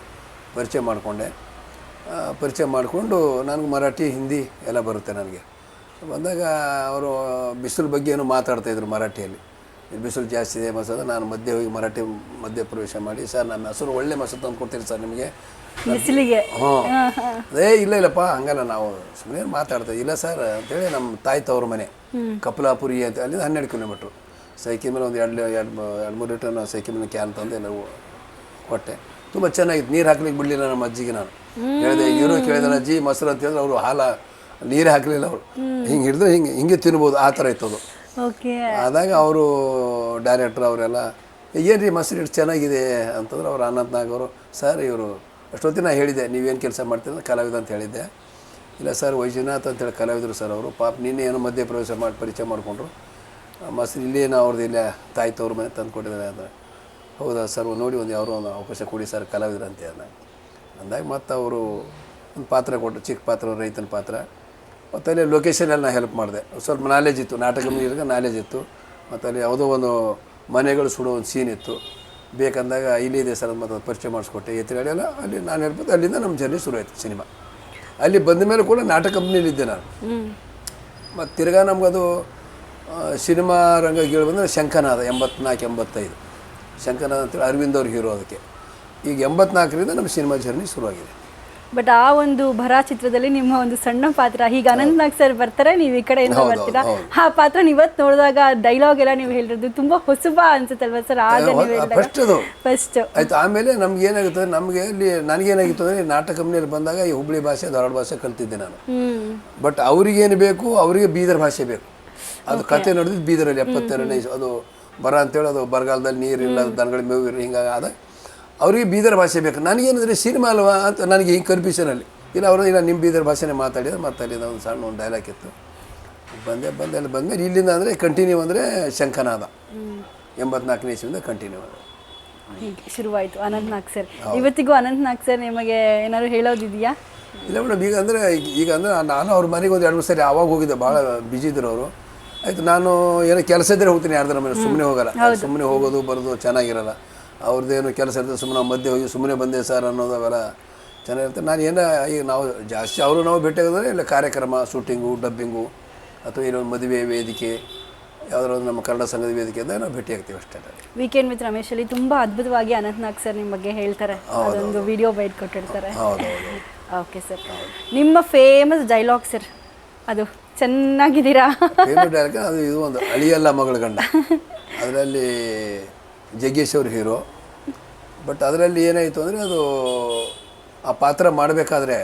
ಪರಿಚಯ ಮಾಡಿಕೊಂಡೆ. ಪರಿಚಯ ಮಾಡಿಕೊಂಡು ನನಗೆ ಮರಾಠಿ, ಹಿಂದಿ ಎಲ್ಲ ಬರುತ್ತೆ ನನಗೆ. ಬಂದಾಗ ಅವರು ಬಿಸಿಲು ಬಗ್ಗೆ ಏನೋ ಮಾತಾಡ್ತಾಯಿದ್ರು ಮರಾಠಿಯಲ್ಲಿ. ಇಲ್ಲಿ ಬಿಸಿಲು ಜಾಸ್ತಿ ಇದೆ ಮಸದ. ನಾನು ಮಧ್ಯೆ ಹೋಗಿ ಮರಾಠಿ ಮಧ್ಯ ಪ್ರವೇಶ ಮಾಡಿ, ಸರ್ ನನ್ನ ಹೆಸರು ಒಳ್ಳೆ ಮೊಸರು ತಂದು ಕೊಡ್ತೀನಿ ಸರ್ ನಿಮಗೆ. ಬಿಸಿಲಿಗೆ ಇಲ್ಲಪ್ಪ ಹಂಗಲ್ಲ, ನಾವು ಸುಮ್ಮನೆ ಮಾತಾಡ್ತಾ ಇಲ್ಲ ಸರ್ ಅಂತೇಳಿ. ನಮ್ಮ ತಾಯಿ ತವ್ರ ಮನೆ ಕಪಿಲಾಪುರಿ ಅಂತ, ಅಲ್ಲಿಂದ 12 ಕಿಲೋಮೀಟ್ರು. ಸೈಕಲ್ ಮೇಲೆ ಒಂದು 2-3 ಲೀಟರ್ ಸೈಕಲ್ ಮೇಲೆ ಕ್ಯಾನ್ ತಂದು ಎಲ್ಲ ಕೊಟ್ಟೆ. ತುಂಬ ಚೆನ್ನಾಗಿತ್ತು. ನೀರು ಹಾಕ್ಲಿಕ್ಕೆ ಬಿಡಲಿಲ್ಲ ನಮ್ಮ ಅಜ್ಜಿಗೆ. ನಾನು ಹೇಳಿದೆ, ಇವರು ಕೇಳಿದ್ರೆ ಅಜ್ಜಿ ಮೊಸರು ಅಂತ ಹೇಳಿದ್ರೆ ಅವರು ನೀರೇ ಹಾಕಲಿಲ್ಲ. ಅವರು ಹಿಂಗೆ ಹಿಡಿದ್ರೆ ಹಿಂಗೆ ತಿನ್ಬೋದು, ಆ ಥರ ಇತ್ತು ಅದು. ಆದಾಗ ಅವರು ಡೈರೆಕ್ಟ್ರ್ ಅವರೆಲ್ಲ ಏನು ರೀ ಮೊಸರು ಇಷ್ಟು ಚೆನ್ನಾಗಿದೆ ಅಂತಂದ್ರೆ ಅವರು ಅನಂತನಾಗ್ ಅವರು, ಸರ್ ಇವರು ಅಷ್ಟೊತ್ತಿಗೆ ನಾನು ಹೇಳಿದ್ದೆ, ನೀವೇನು ಕೆಲಸ ಮಾಡ್ತೀರ ಕಲಾವಿದ ಅಂತ ಹೇಳಿದ್ದೆ. ಇಲ್ಲ ಸರ್ ವೈಜನಾಥ್ ಅಂತೇಳಿ ಕಲಾವಿದರು ಸರ್ ಅವರು, ಪಾಪ ನಿನ್ನೆ ಏನೋ ಮಧ್ಯ ಪ್ರವೇಶ ಮಾಡಿ ಪರಿಚಯ ಮಾಡಿಕೊಂಡ್ರು. ಮೊಸರು ಇಲ್ಲೇನೋ ಅವ್ರದ್ದು ಇಲ್ಲ ತಾಯಿ ತವ್ರ ಮನೆ ತಂದು ಕೊಟ್ಟಿದ್ದಾರೆ ಅಂದರೆ. ಹೌದಾ ಸರ್, ನೋಡಿ ಒಂದು ಯಾರೋ ಒಂದು ಅವಕಾಶ ಕೊಡಿ ಸರ್ ಕಲಾವಿದ್ರು ಅಂತ ಅಂದಾಗ ಮತ್ತು ಅವರು ಒಂದು ಪಾತ್ರ ಕೊಟ್ಟರು, ಚಿಕ್ಕ ಪಾತ್ರ, ರೈತನ ಪಾತ್ರ. ಮತ್ತು ಅಲ್ಲಿ ಲೊಕೇಶನಲ್ಲಿ ನಾನು ಹೆಲ್ಪ್ ಮಾಡಿದೆ. ಸ್ವಲ್ಪ ನಾಲೆಜ್ ಇತ್ತು, ನಾಟಕ ಮುಗಿದಾಗ ನಾಲೆಜ್ ಇತ್ತು. ಮತ್ತು ಅಲ್ಲಿ ಯಾವುದೋ ಒಂದು ಮನೆಗಳು ಸುಡೋ ಒಂದು ಸೀನ್ ಇತ್ತು. ಬೇಕಂದಾಗ ಇಲ್ಲಿದೆ ಸರ್ ಮತ್ತು ಪರಿಚಯ ಮಾಡಿಸ್ಕೊಟ್ಟೆ. ಎತ್ತಿಗಾಡಿಯೆಲ್ಲ ಅಲ್ಲಿ ನಾನು ಹೇಳ್ಬೋದು. ಅಲ್ಲಿಂದ ನಮ್ಮ ಜರ್ನಿ ಶುರು ಆಯಿತು ಸಿನಿಮಾ. ಅಲ್ಲಿ ಬಂದ ಮೇಲೆ ಕೂಡ ನಾಟಕ ಕಂಪ್ನಿಯಲ್ಲಿದ್ದೆ ನಾನು. ಮತ್ತು ತಿರ್ಗಾ ನಮಗದು ಸಿನಿಮಾ ರಂಗ ಬಂದರೆ ಶಂಖನಾದ 84-85 ಶಂಖನಾದ ಅಂತೇಳಿ ಅರವಿಂದ್ ಅವ್ರ ಹೀರೋ. ಅದಕ್ಕೆ ಈಗ 84ರಿಂದ ನಮ್ಮ ಸಿನಿಮಾ ಜರ್ನಿ ಶುರುವಾಗಿದೆ. ಬಟ್ ಆ ಒಂದು ಭರ ಚಿತ್ರದಲ್ಲಿ ನಿಮ್ಮ ಒಂದು ಸಣ್ಣ ಪಾತ್ರ, ಈಗ ಅನಂತನಾಗ್ ಸರ್ ಬರ್ತಾರೆ, ನೀವು ಈ ಕಡೆ ಏನೋ ಬರ್ತೀರಾ, ಆ ಪಾತ್ರ ಇವತ್ತು ನೋಡಿದಾಗ ಡೈಲಾಗ್ ಎಲ್ಲ ನೀವು ಹೇಳಿರೋದು ತುಂಬ ಹೊಸಬ ಅನ್ಸುತ್ತಲ್ವ ಸರ್? ಆಗ ಫಸ್ಟ್ ಆಯ್ತು. ಆಮೇಲೆ ನಮ್ಗೆ ಏನಾಗುತ್ತೆ, ನಮಗೆ ಅಲ್ಲಿ ನನಗೇನಾಗಿತ್ತು ಅಂದರೆ ನಾಟಕ ಕಂಪ್ನಿಯಲ್ಲಿ ಬಂದಾಗ ಈ ಹುಬ್ಳಿ ಭಾಷೆ, ಧಾರವಾಡ ಭಾಷೆ ಕಲ್ತಿದ್ದೆ ನಾನು. ಬಟ್ ಅವ್ರಿಗೇನು ಬೇಕು, ಅವರಿಗೆ ಬೀದರ್ ಭಾಷೆ ಬೇಕು. ಅದು ಕತೆ ನಡೆದಿದ್ದು ಬೀದರಲ್ಲಿ 72ನೇ ಅದು ಬರ ಅಂತೇಳಿ. ಅದು ಬರಗಾಲದಲ್ಲಿ ನೀರಿಲ್ಲ, ದನಗಳ ಮೇವು ಇರಲಿ, ಹಿಂಗಾಗ ಅವರಿಗೆ ಬೀದರ್ ಭಾಷೆ ಬೇಕು. ನನಗೇನಂದರೆ ಸಿನಿಮಾ ಅಲ್ವಾ ಅಂತ ನನಗೆ ಹಿಂಗೆ ಕನ್ಫ್ಯೂಷನಲ್ಲಿ. ಇಲ್ಲ ಅವರು ಇಲ್ಲ ನಿಮ್ಮ ಬೀದರ್ ಭಾಷೆನೇ ಮಾತಾಡಿದ್ರೆ. ಮತ್ತು ಅಲ್ಲಿಂದ ಒಂದು ಸಣ್ಣ ಒಂದು ಡೈಲಾಗ್ ಇತ್ತು. ಅಲ್ಲಿ ಬಂದಮೇಲೆ ಇಲ್ಲಿಂದ ಅಂದರೆ ಕಂಟಿನ್ಯೂ ಅಂದರೆ ಶಂಖನಾದ 84ನೇ ಇಸ್ವಿಯಿಂದ ಕಂಟಿನ್ಯೂ ಹೀಗೆ ಶುರುವಾಯಿತು ಅನಂತನಾಗ್ ಸರ್. ಇವತ್ತಿಗೂ ಅನಂತನಾಗ್ ಸರ್ ನಿಮಗೆ ಏನಾದ್ರು ಹೇಳೋದಿದೆಯಾ? ಇಲ್ಲ ಮೇಡಮ್, ಈಗ ಅಂದರೆ ನಾನು ಅವ್ರ ಮನೆಗೆ ಒಂದು 2-3 ಸರಿ ಆವಾಗ ಹೋಗಿದ್ದೆ. ಭಾಳ ಬ್ಯುಸಿ ಇದ್ರು ಅವರು. ಆಯಿತು, ನಾನು ಏನೋ ಕೆಲಸ ಇದ್ದರೆ ಹೋಗ್ತೀನಿ, ಯಾರ್ದಾರ ಮೇಲೆ ಸುಮ್ಮನೆ ಹೋಗಲ್ಲ. ಸುಮ್ಮನೆ ಹೋಗೋದು ಬರೋದು ಚೆನ್ನಾಗಿರಲ್ಲ. ಅವ್ರದ್ದೇನು ಕೆಲಸ ಇರ್ತದೆ, ಸುಮ್ಮನೆ ಮಧ್ಯೆ ಹೋಗಿ ಸುಮ್ಮನೆ ಬಂದೆ ಸರ್ ಅನ್ನೋದು ಅವೆಲ್ಲ ಚೆನ್ನಾಗಿರುತ್ತೆ. ನಾನು ಏನೋ ಈಗ ನಾವು ಜಾಸ್ತಿ ನಾವು ಭೇಟಿಯಾಗೋದ್ರೆ ಇಲ್ಲ ಕಾರ್ಯಕ್ರಮ, ಶೂಟಿಂಗು, ಡಬ್ಬಿಂಗು, ಅಥವಾ ಏನೊಂದು ಮದುವೆ ವೇದಿಕೆ, ಯಾವುದಾದ್ರು ಒಂದು ನಮ್ಮ ಕನ್ನಡ ಸಂಘದ ವೇದಿಕೆ ಅಂತ ನಾವು ಭೇಟಿಯಾಗ್ತೀವಿ ಅಷ್ಟೇ. ವೀಕೆಂಡ್ ವಿತ್ ರಮೇಶಲ್ಲಿ ತುಂಬ ಅದ್ಭುತವಾಗಿ ಅನಂತನಾಗ್ ಸರ್ ನಿಮ್ಮ ಬಗ್ಗೆ ಹೇಳ್ತಾರೆ, ಅದೊಂದು ವಿಡಿಯೋ ಬೈಟ್ ಕೊಟ್ಟಿರ್ತಾರೆ. ಓಕೆ ಸರ್, ನಿಮ್ಮ ಫೇಮಸ್ ಡೈಲಾಗ್ ಸರ್, ಅದು ಚೆನ್ನಾಗಿದ್ದೀರಾ? ಫೇಮಸ್ ಡೈಲಾಗ್ ಅದು ಇದು ಒಂದು ಅಳಿಯಲ್ಲ ಮಗಳ ಗಂಡ. ಅದರಲ್ಲಿ ಜಗ್ಗೇಶ್ ಅವ್ರ ಹೀರೋ. ಬಟ್ ಅದರಲ್ಲಿ ಏನಾಯಿತು ಅಂದರೆ ಅದು ಆ ಪಾತ್ರ ಮಾಡಬೇಕಾದ್ರೆ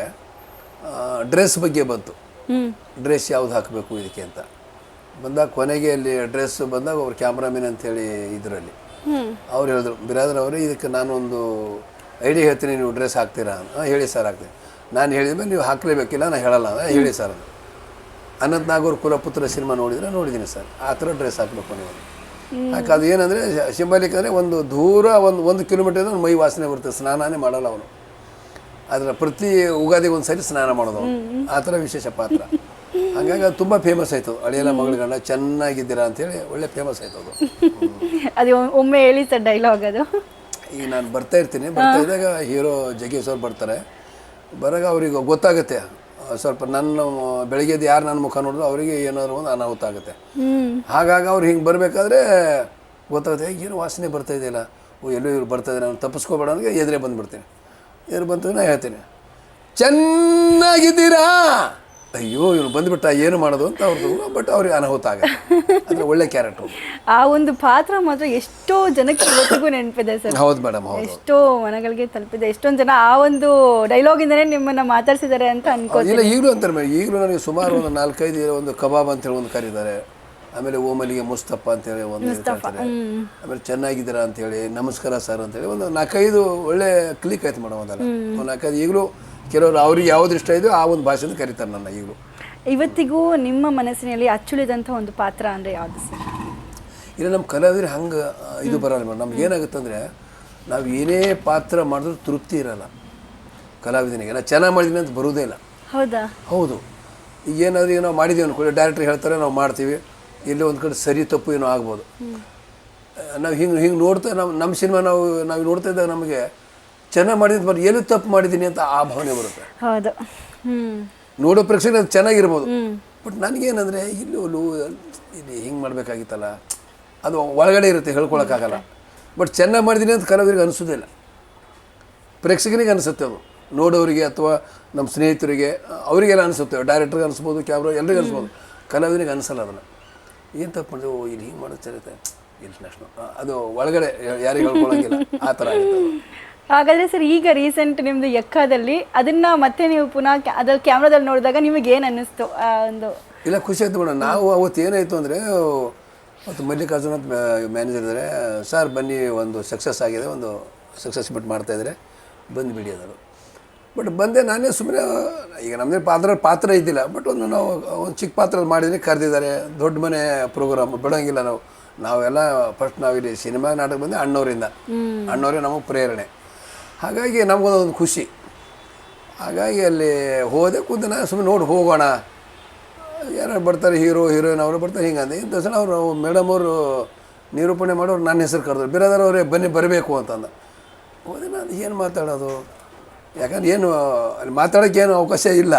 ಡ್ರೆಸ್ ಬಗ್ಗೆ ಬಂತು. ಡ್ರೆಸ್ ಯಾವ್ದು ಹಾಕಬೇಕು ಇದಕ್ಕೆ ಅಂತ ಬಂದಾಗ ಕೊನೆಗೆ ಅಲ್ಲಿ ಡ್ರೆಸ್ ಬಂದಾಗ ಅವ್ರು ಕ್ಯಾಮ್ರಾಮನ್ ಅಂಥೇಳಿ ಇದರಲ್ಲಿ ಅವ್ರು ಹೇಳಿದ್ರು, ಬಿರಾದರ್ ಅವರೇ ಇದಕ್ಕೆ ನಾನೊಂದು ಐಡಿಯಾ ಹೇಳ್ತೀನಿ, ನೀವು ಡ್ರೆಸ್ ಹಾಕ್ತೀರಾ? ಹೇಳಿ ಸರ್ ಹಾಕ್ತೀನಿ. ನಾನು ಹೇಳಿದ ಮೇಲೆ ನೀವು ಹಾಕಲೇಬೇಕಿಲ್ಲ, ನಾನು ಹೇಳಲ್ಲ, ಹೇಳಿ ಸರ್ ಅದು. ಅನಂತನಾಗ್ ಅವ್ರ ಕುಲಪುತ್ರ ಸಿನಿಮಾ ನೋಡಿದ್ದೀನಿ ಸರ್. ಆ ಥರ ಡ್ರೆಸ್ ಹಾಕಬೇಕು ನೀವು. ಯಾಕೆ ಅದು ಏನಂದರೆ ಸಿಂಬಲಿಕ್ ಅಂದರೆ ಒಂದು ದೂರ ಒಂದು ಕಿಲೋಮೀಟರ್ ಮೈ ವಾಸನೆ ಬರುತ್ತೆ. ಸ್ನಾನನೇ ಮಾಡಲ್ಲ ಅವನು. ಅದರ ಪ್ರತಿ ಉಗಾದಿಗೆ ಒಂದು ಸರಿ ಸ್ನಾನ ಮಾಡೋದು ಅವನು. ಆ ಥರ ವಿಶೇಷ ಪಾತ್ರ. ಹಾಗಾಗಿ ಅದು ತುಂಬ ಫೇಮಸ್ ಆಯಿತು. ಅಳಿಯಲ್ಲ ಮಗಳ ಗಂಡ ಚೆನ್ನಾಗಿದ್ದೀರಾ ಅಂತೇಳಿ ಒಳ್ಳೆ ಫೇಮಸ್ ಆಯಿತು ಅದು. ಅದು ಒಮ್ಮೆ ಹೇಳಿ ಸರ್ ಡೈಲಾಗ್ ಅದು. ಈಗ ನಾನು ಬರ್ತಾ ಇದ್ದಾಗ ಹೀರೋ ಜಗ್ಗೇಶ್ ಅವ್ರು ಬರ್ತಾರೆ. ಬರಾಗ ಅವ್ರಿಗೆ ಗೊತ್ತಾಗುತ್ತೆ ಸ್ವಲ್ಪ ನನ್ನ ಬೆಳಗ್ಗೆದು ಯಾರು ನನ್ನ ಮುಖ ನೋಡಿದ್ರು ಅವರಿಗೆ ಏನಾದ್ರು ಒಂದು ಅನಾಹುತ ಆಗುತ್ತೆ. ಹಾಗಾಗಿ ಅವ್ರು ಹಿಂಗೆ ಬರಬೇಕಾದ್ರೆ ಗೊತ್ತಾಗುತ್ತೆ, ಏನು ವಾಸನೆ ಬರ್ತಾಯಿದೆಯಲ್ಲ, ಎಲ್ಲೋ ಇವ್ರು ಬರ್ತಾಯಿದ್ದಾರೆ, ನಾನು ತಪ್ಪಿಸ್ಕೋಬೇಡ ಅಂದರೆ ಎದುರೇ ಬಂದುಬಿಡ್ತೀನಿ. ಎದುರು ಬಂತು ನಾನು ಹೇಳ್ತೀನಿ, ಚೆನ್ನಾಗಿದ್ದೀರಾ ಅಯ್ಯೋ ಇವನು ಬಂದುಬಿಟ್ಟ ಏನು ಮಾಡೋದು ಅಂತ ಅವ್ರದ್ದು, ಬಟ್ ಅವ್ರಿಗೆ ಅನಾಹುತ ಆಗುತ್ತೆ. ಅಂದರೆ ಒಳ್ಳೆ ಕ್ಯಾರೆಕ್ಟರ್. ಆ ಒಂದು ಪಾತ್ರ ಮಾತ್ರ ಎಷ್ಟೋ ಜನಕ್ಕೆ ಇವತ್ತಿಗೂ ನೆನಪಿದೆ ಸರ್. ಹೌದು ಮೇಡಮ್, ಹೌದು. ಎಷ್ಟೋ ಮನಗಳಿಗೆ ತಲುಪಿದೆ. ಎಷ್ಟೊಂದು ಜನ ಆ ಒಂದು ಡೈಲಾಗಿಂದನೇ ನಿಮ್ಮನ್ನ ಮಾತಾಡ್ಸಿದ್ದಾರೆ ಅಂತ ಅನ್ಕೋತೀನಿ. ಇಲ್ಲ, ಈಗಲೂ ಅಂತಾರೆ ಮೇಡಮ್. ಈಗಲೂ ನನಗೆ ಸುಮಾರು ಒಂದು 4-5 ಒಂದು ಕಬಾಬ್ ಅಂತೇಳಿ ಒಂದು ಕರೀತಾರೆ. ಆಮೇಲೆ ಓಮಲಿಗೆ ಮುಸ್ತಫಾ ಅಂತೇಳಿ ಒಂದು ಕರೀತಾರೆ. ಆಮೇಲೆ ಚೆನ್ನಾಗಿದ್ದೀರಾ ಅಂತೇಳಿ, ನಮಸ್ಕಾರ ಸರ್ ಅಂತೇಳಿ ಒಂದು 4-5 ಒಳ್ಳೆ ಕ್ಲಿಕ್ ಆಯ್ತು ಮೇಡಮ್. ಅದೆಲ್ಲ ಒಂದು 4-5 ಈಗಲೂ ಕೆಲವರು ಅವ್ರಿಗೆ ಯಾವ್ದು ಇಷ್ಟ ಇದೆಯೋ ಆ ಒಂದು ಭಾಷೆಯಿಂದ ಕರೀತಾರೆ ನನ್ನ ಈಗಲೂ. ಇವತ್ತಿಗೂ ನಿಮ್ಮ ಮನಸ್ಸಿನಲ್ಲಿ ಅಚ್ಚುಳಿದಂಥ ಒಂದು ಪಾತ್ರ ಅಂದರೆ ಯಾವುದು ಸರ್? ಇಲ್ಲ, ನಮ್ಮ ಕಲಾವಿದ್ರೆ ಹಂಗೆ ಇದು ಬರಲ್ಲ ಮೇಡಮ್. ನಮ್ಗೆ ಏನಾಗುತ್ತೆ ಅಂದರೆ, ನಾವು ಏನೇ ಪಾತ್ರ ಮಾಡಿದ್ರೂ ತೃಪ್ತಿ ಇರಲ್ಲ ಕಲಾವಿದನಿಗೆ. ನಾನು ಚೆನ್ನಾಗಿ ಮಾಡಿದ್ದೀನಿ ಅಂತ ಬರೋದೇ ಇಲ್ಲ. ಹೌದಾ? ಹೌದು. ಈಗ ಏನಾದರೂ ಈಗ ನಾವು ಮಾಡಿದ್ದೀವಿ ಅಂದ್ಕೊಳ್ಳಿ, ಡೈರೆಕ್ಟ್ರ್ ಹೇಳ್ತಾರೆ, ನಾವು ಮಾಡ್ತೀವಿ. ಎಲ್ಲೋ ಒಂದು ಕಡೆ ಸರಿ ತಪ್ಪು ಏನೋ ಆಗ್ಬೋದು. ನಾವು ಹಿಂಗೆ ನೋಡ್ತಾ ನಮ್ಮ ಸಿನಿಮಾ ನಾವು ನೋಡ್ತಾ ಇದ್ದಾಗ ನಮಗೆ ಚೆನ್ನಾಗಿ ಮಾಡಿದ್ದು ಬರೀ ಎಲ್ಲೂ ತಪ್ಪು ಮಾಡಿದ್ದೀನಿ ಅಂತ ಆ ಭಾವನೆ ಬರುತ್ತೆ. ಹೌದು. ನೋಡೋ ಪ್ರೇಕ್ಷಕರು ಅದು ಚೆನ್ನಾಗಿರ್ಬೋದು, ಬಟ್ ನನಗೇನಂದರೆ ಇಲ್ಲಿ ಹಿಂಗೆ ಮಾಡಬೇಕಾಗಿತ್ತಲ್ಲ, ಅದು ಒಳಗಡೆ ಇರುತ್ತೆ, ಹೇಳ್ಕೊಳಕ್ಕಾಗಲ್ಲ. ಬಟ್ ಚೆನ್ನಾಗಿ ಮಾಡಿದ್ದೀನಿ ಅಂತ ಕಲಾವಿದರಿಗೆ ಅನಿಸೋದಿಲ್ಲ, ಪ್ರೇಕ್ಷಕನಿಗೆ ಅನಿಸುತ್ತೆ. ಅದು ನೋಡೋರಿಗೆ ಅಥವಾ ನಮ್ಮ ಸ್ನೇಹಿತರಿಗೆ ಅವರಿಗೆಲ್ಲ ಅನಿಸುತ್ತೆ. ಡೈರೆಕ್ಟ್ರಿಗೆ ಅನಿಸ್ಬೋದು, ಕ್ಯಾಮ್ರಾ ಎಲ್ಲರಿಗೂ ಅನಿಸ್ಬೋದು. ಕಲಾವಿದನಿಗೆ ಅನಿಸಲ್ಲ. ಅದನ್ನು ಏನು ತಪ್ಪು ಮಾಡಿದೆ, ಇಲ್ಲಿ ಹಿಂಗೆ ಮಾಡೋದು ಚೆನ್ನಾಗಿರುತ್ತೆ, ಇಂಟರ್ನ್ಯಾಷನಲ್ ಅದು ಒಳಗಡೆ ಯಾರಿಗೆ ಹೇಳ್ಕೊಳಂಗಿಲ್ಲ, ಆ ಥರ ಆಗುತ್ತೆ. ಹಾಗಾದರೆ ಸರ್, ಈಗ ರೀಸೆಂಟ್ ನಿಮ್ಮದು ಯಕ್ಕದಲ್ಲಿ ಅದನ್ನು ಮತ್ತೆ ನೀವು ಪುನಃ ಅದ್ರಲ್ಲಿ ಕ್ಯಾಮ್ರಾದಲ್ಲಿ ನೋಡಿದಾಗ ನಿಮಗೆ ಏನು ಅನ್ನಿಸ್ತು? ಒಂದು ಇಲ್ಲ, ಖುಷಿ ಆಯ್ತು ಮೇಡಮ್. ನಾವು ಅವತ್ತು ಏನಾಯಿತು ಅಂದರೆ, ಮತ್ತು ಮಲ್ಲಿಕಾರ್ಜುನ್ ಅಂತ ಮ್ಯಾನೇಜರ್ ಇದ್ದಾರೆ. ಸರ್ ಬನ್ನಿ, ಒಂದು ಸಕ್ಸಸ್ ಆಗಿದೆ, ಒಂದು ಸಕ್ಸಸ್ ಬಿಟ್ಟು ಮಾಡ್ತಾಯಿದ್ದಾರೆ, ಬಂದುಬಿಡಿ ಅದನ್ನು. ಬಟ್ ಬಂದೆ ನಾನೇ ಸುಮ್ಮನೆ. ಈಗ ನಮ್ಮದೇ ಪಾತ್ರ ಇದ್ದಿಲ್ಲ, ಬಟ್ ನಾವು ಒಂದು ಚಿಕ್ಕ ಪಾತ್ರ ಮಾಡಿದ್ರೆ ಕರೆದಿದ್ದಾರೆ. ದೊಡ್ಡ ಮನೆ ಪ್ರೋಗ್ರಾಮ್ ಬಿಡೋಂಗಿಲ್ಲ ನಾವೆಲ್ಲ. ಫಸ್ಟ್ ನಾವಿಲ್ಲಿ ಸಿನಿಮಾ ನಾಟಕ ಬಂದೆ ಅಣ್ಣವರೇ ನಮಗೆ ಪ್ರೇರಣೆ. ಹಾಗಾಗಿ ನಮಗೊಂದೊಂದು ಖುಷಿ. ಹಾಗಾಗಿ ಅಲ್ಲಿ ಹೋದೆ, ಕೂತು ನಾನು ಸುಮ್ಮನೆ ನೋಡಿ ಹೋಗೋಣ, ಯಾರು ಬರ್ತಾರೆ, ಹೀರೋಯಿನ್ ಅವರು ಬರ್ತಾರೆ. ಹಿಂಗಂದೆ ಇಂಥ ಸಲ ಅವರು ಮೇಡಮ್ ಅವರು ನಿರೂಪಣೆ ಮಾಡೋರು ನನ್ನ ಹೆಸರು ಕರೆದ್ರು, ಬಿರಾದರ್ ಅವರೇ ಬನ್ನಿ ಬರಬೇಕು ಅಂತಂದ. ಹೋದೆ. ನಾನು ಏನು ಮಾತಾಡೋದು, ಯಾಕಂದ್ರೆ ಏನು ಅಲ್ಲಿ ಮಾತಾಡೋಕ್ಕೆ ಏನು ಅವಕಾಶ ಇಲ್ಲ.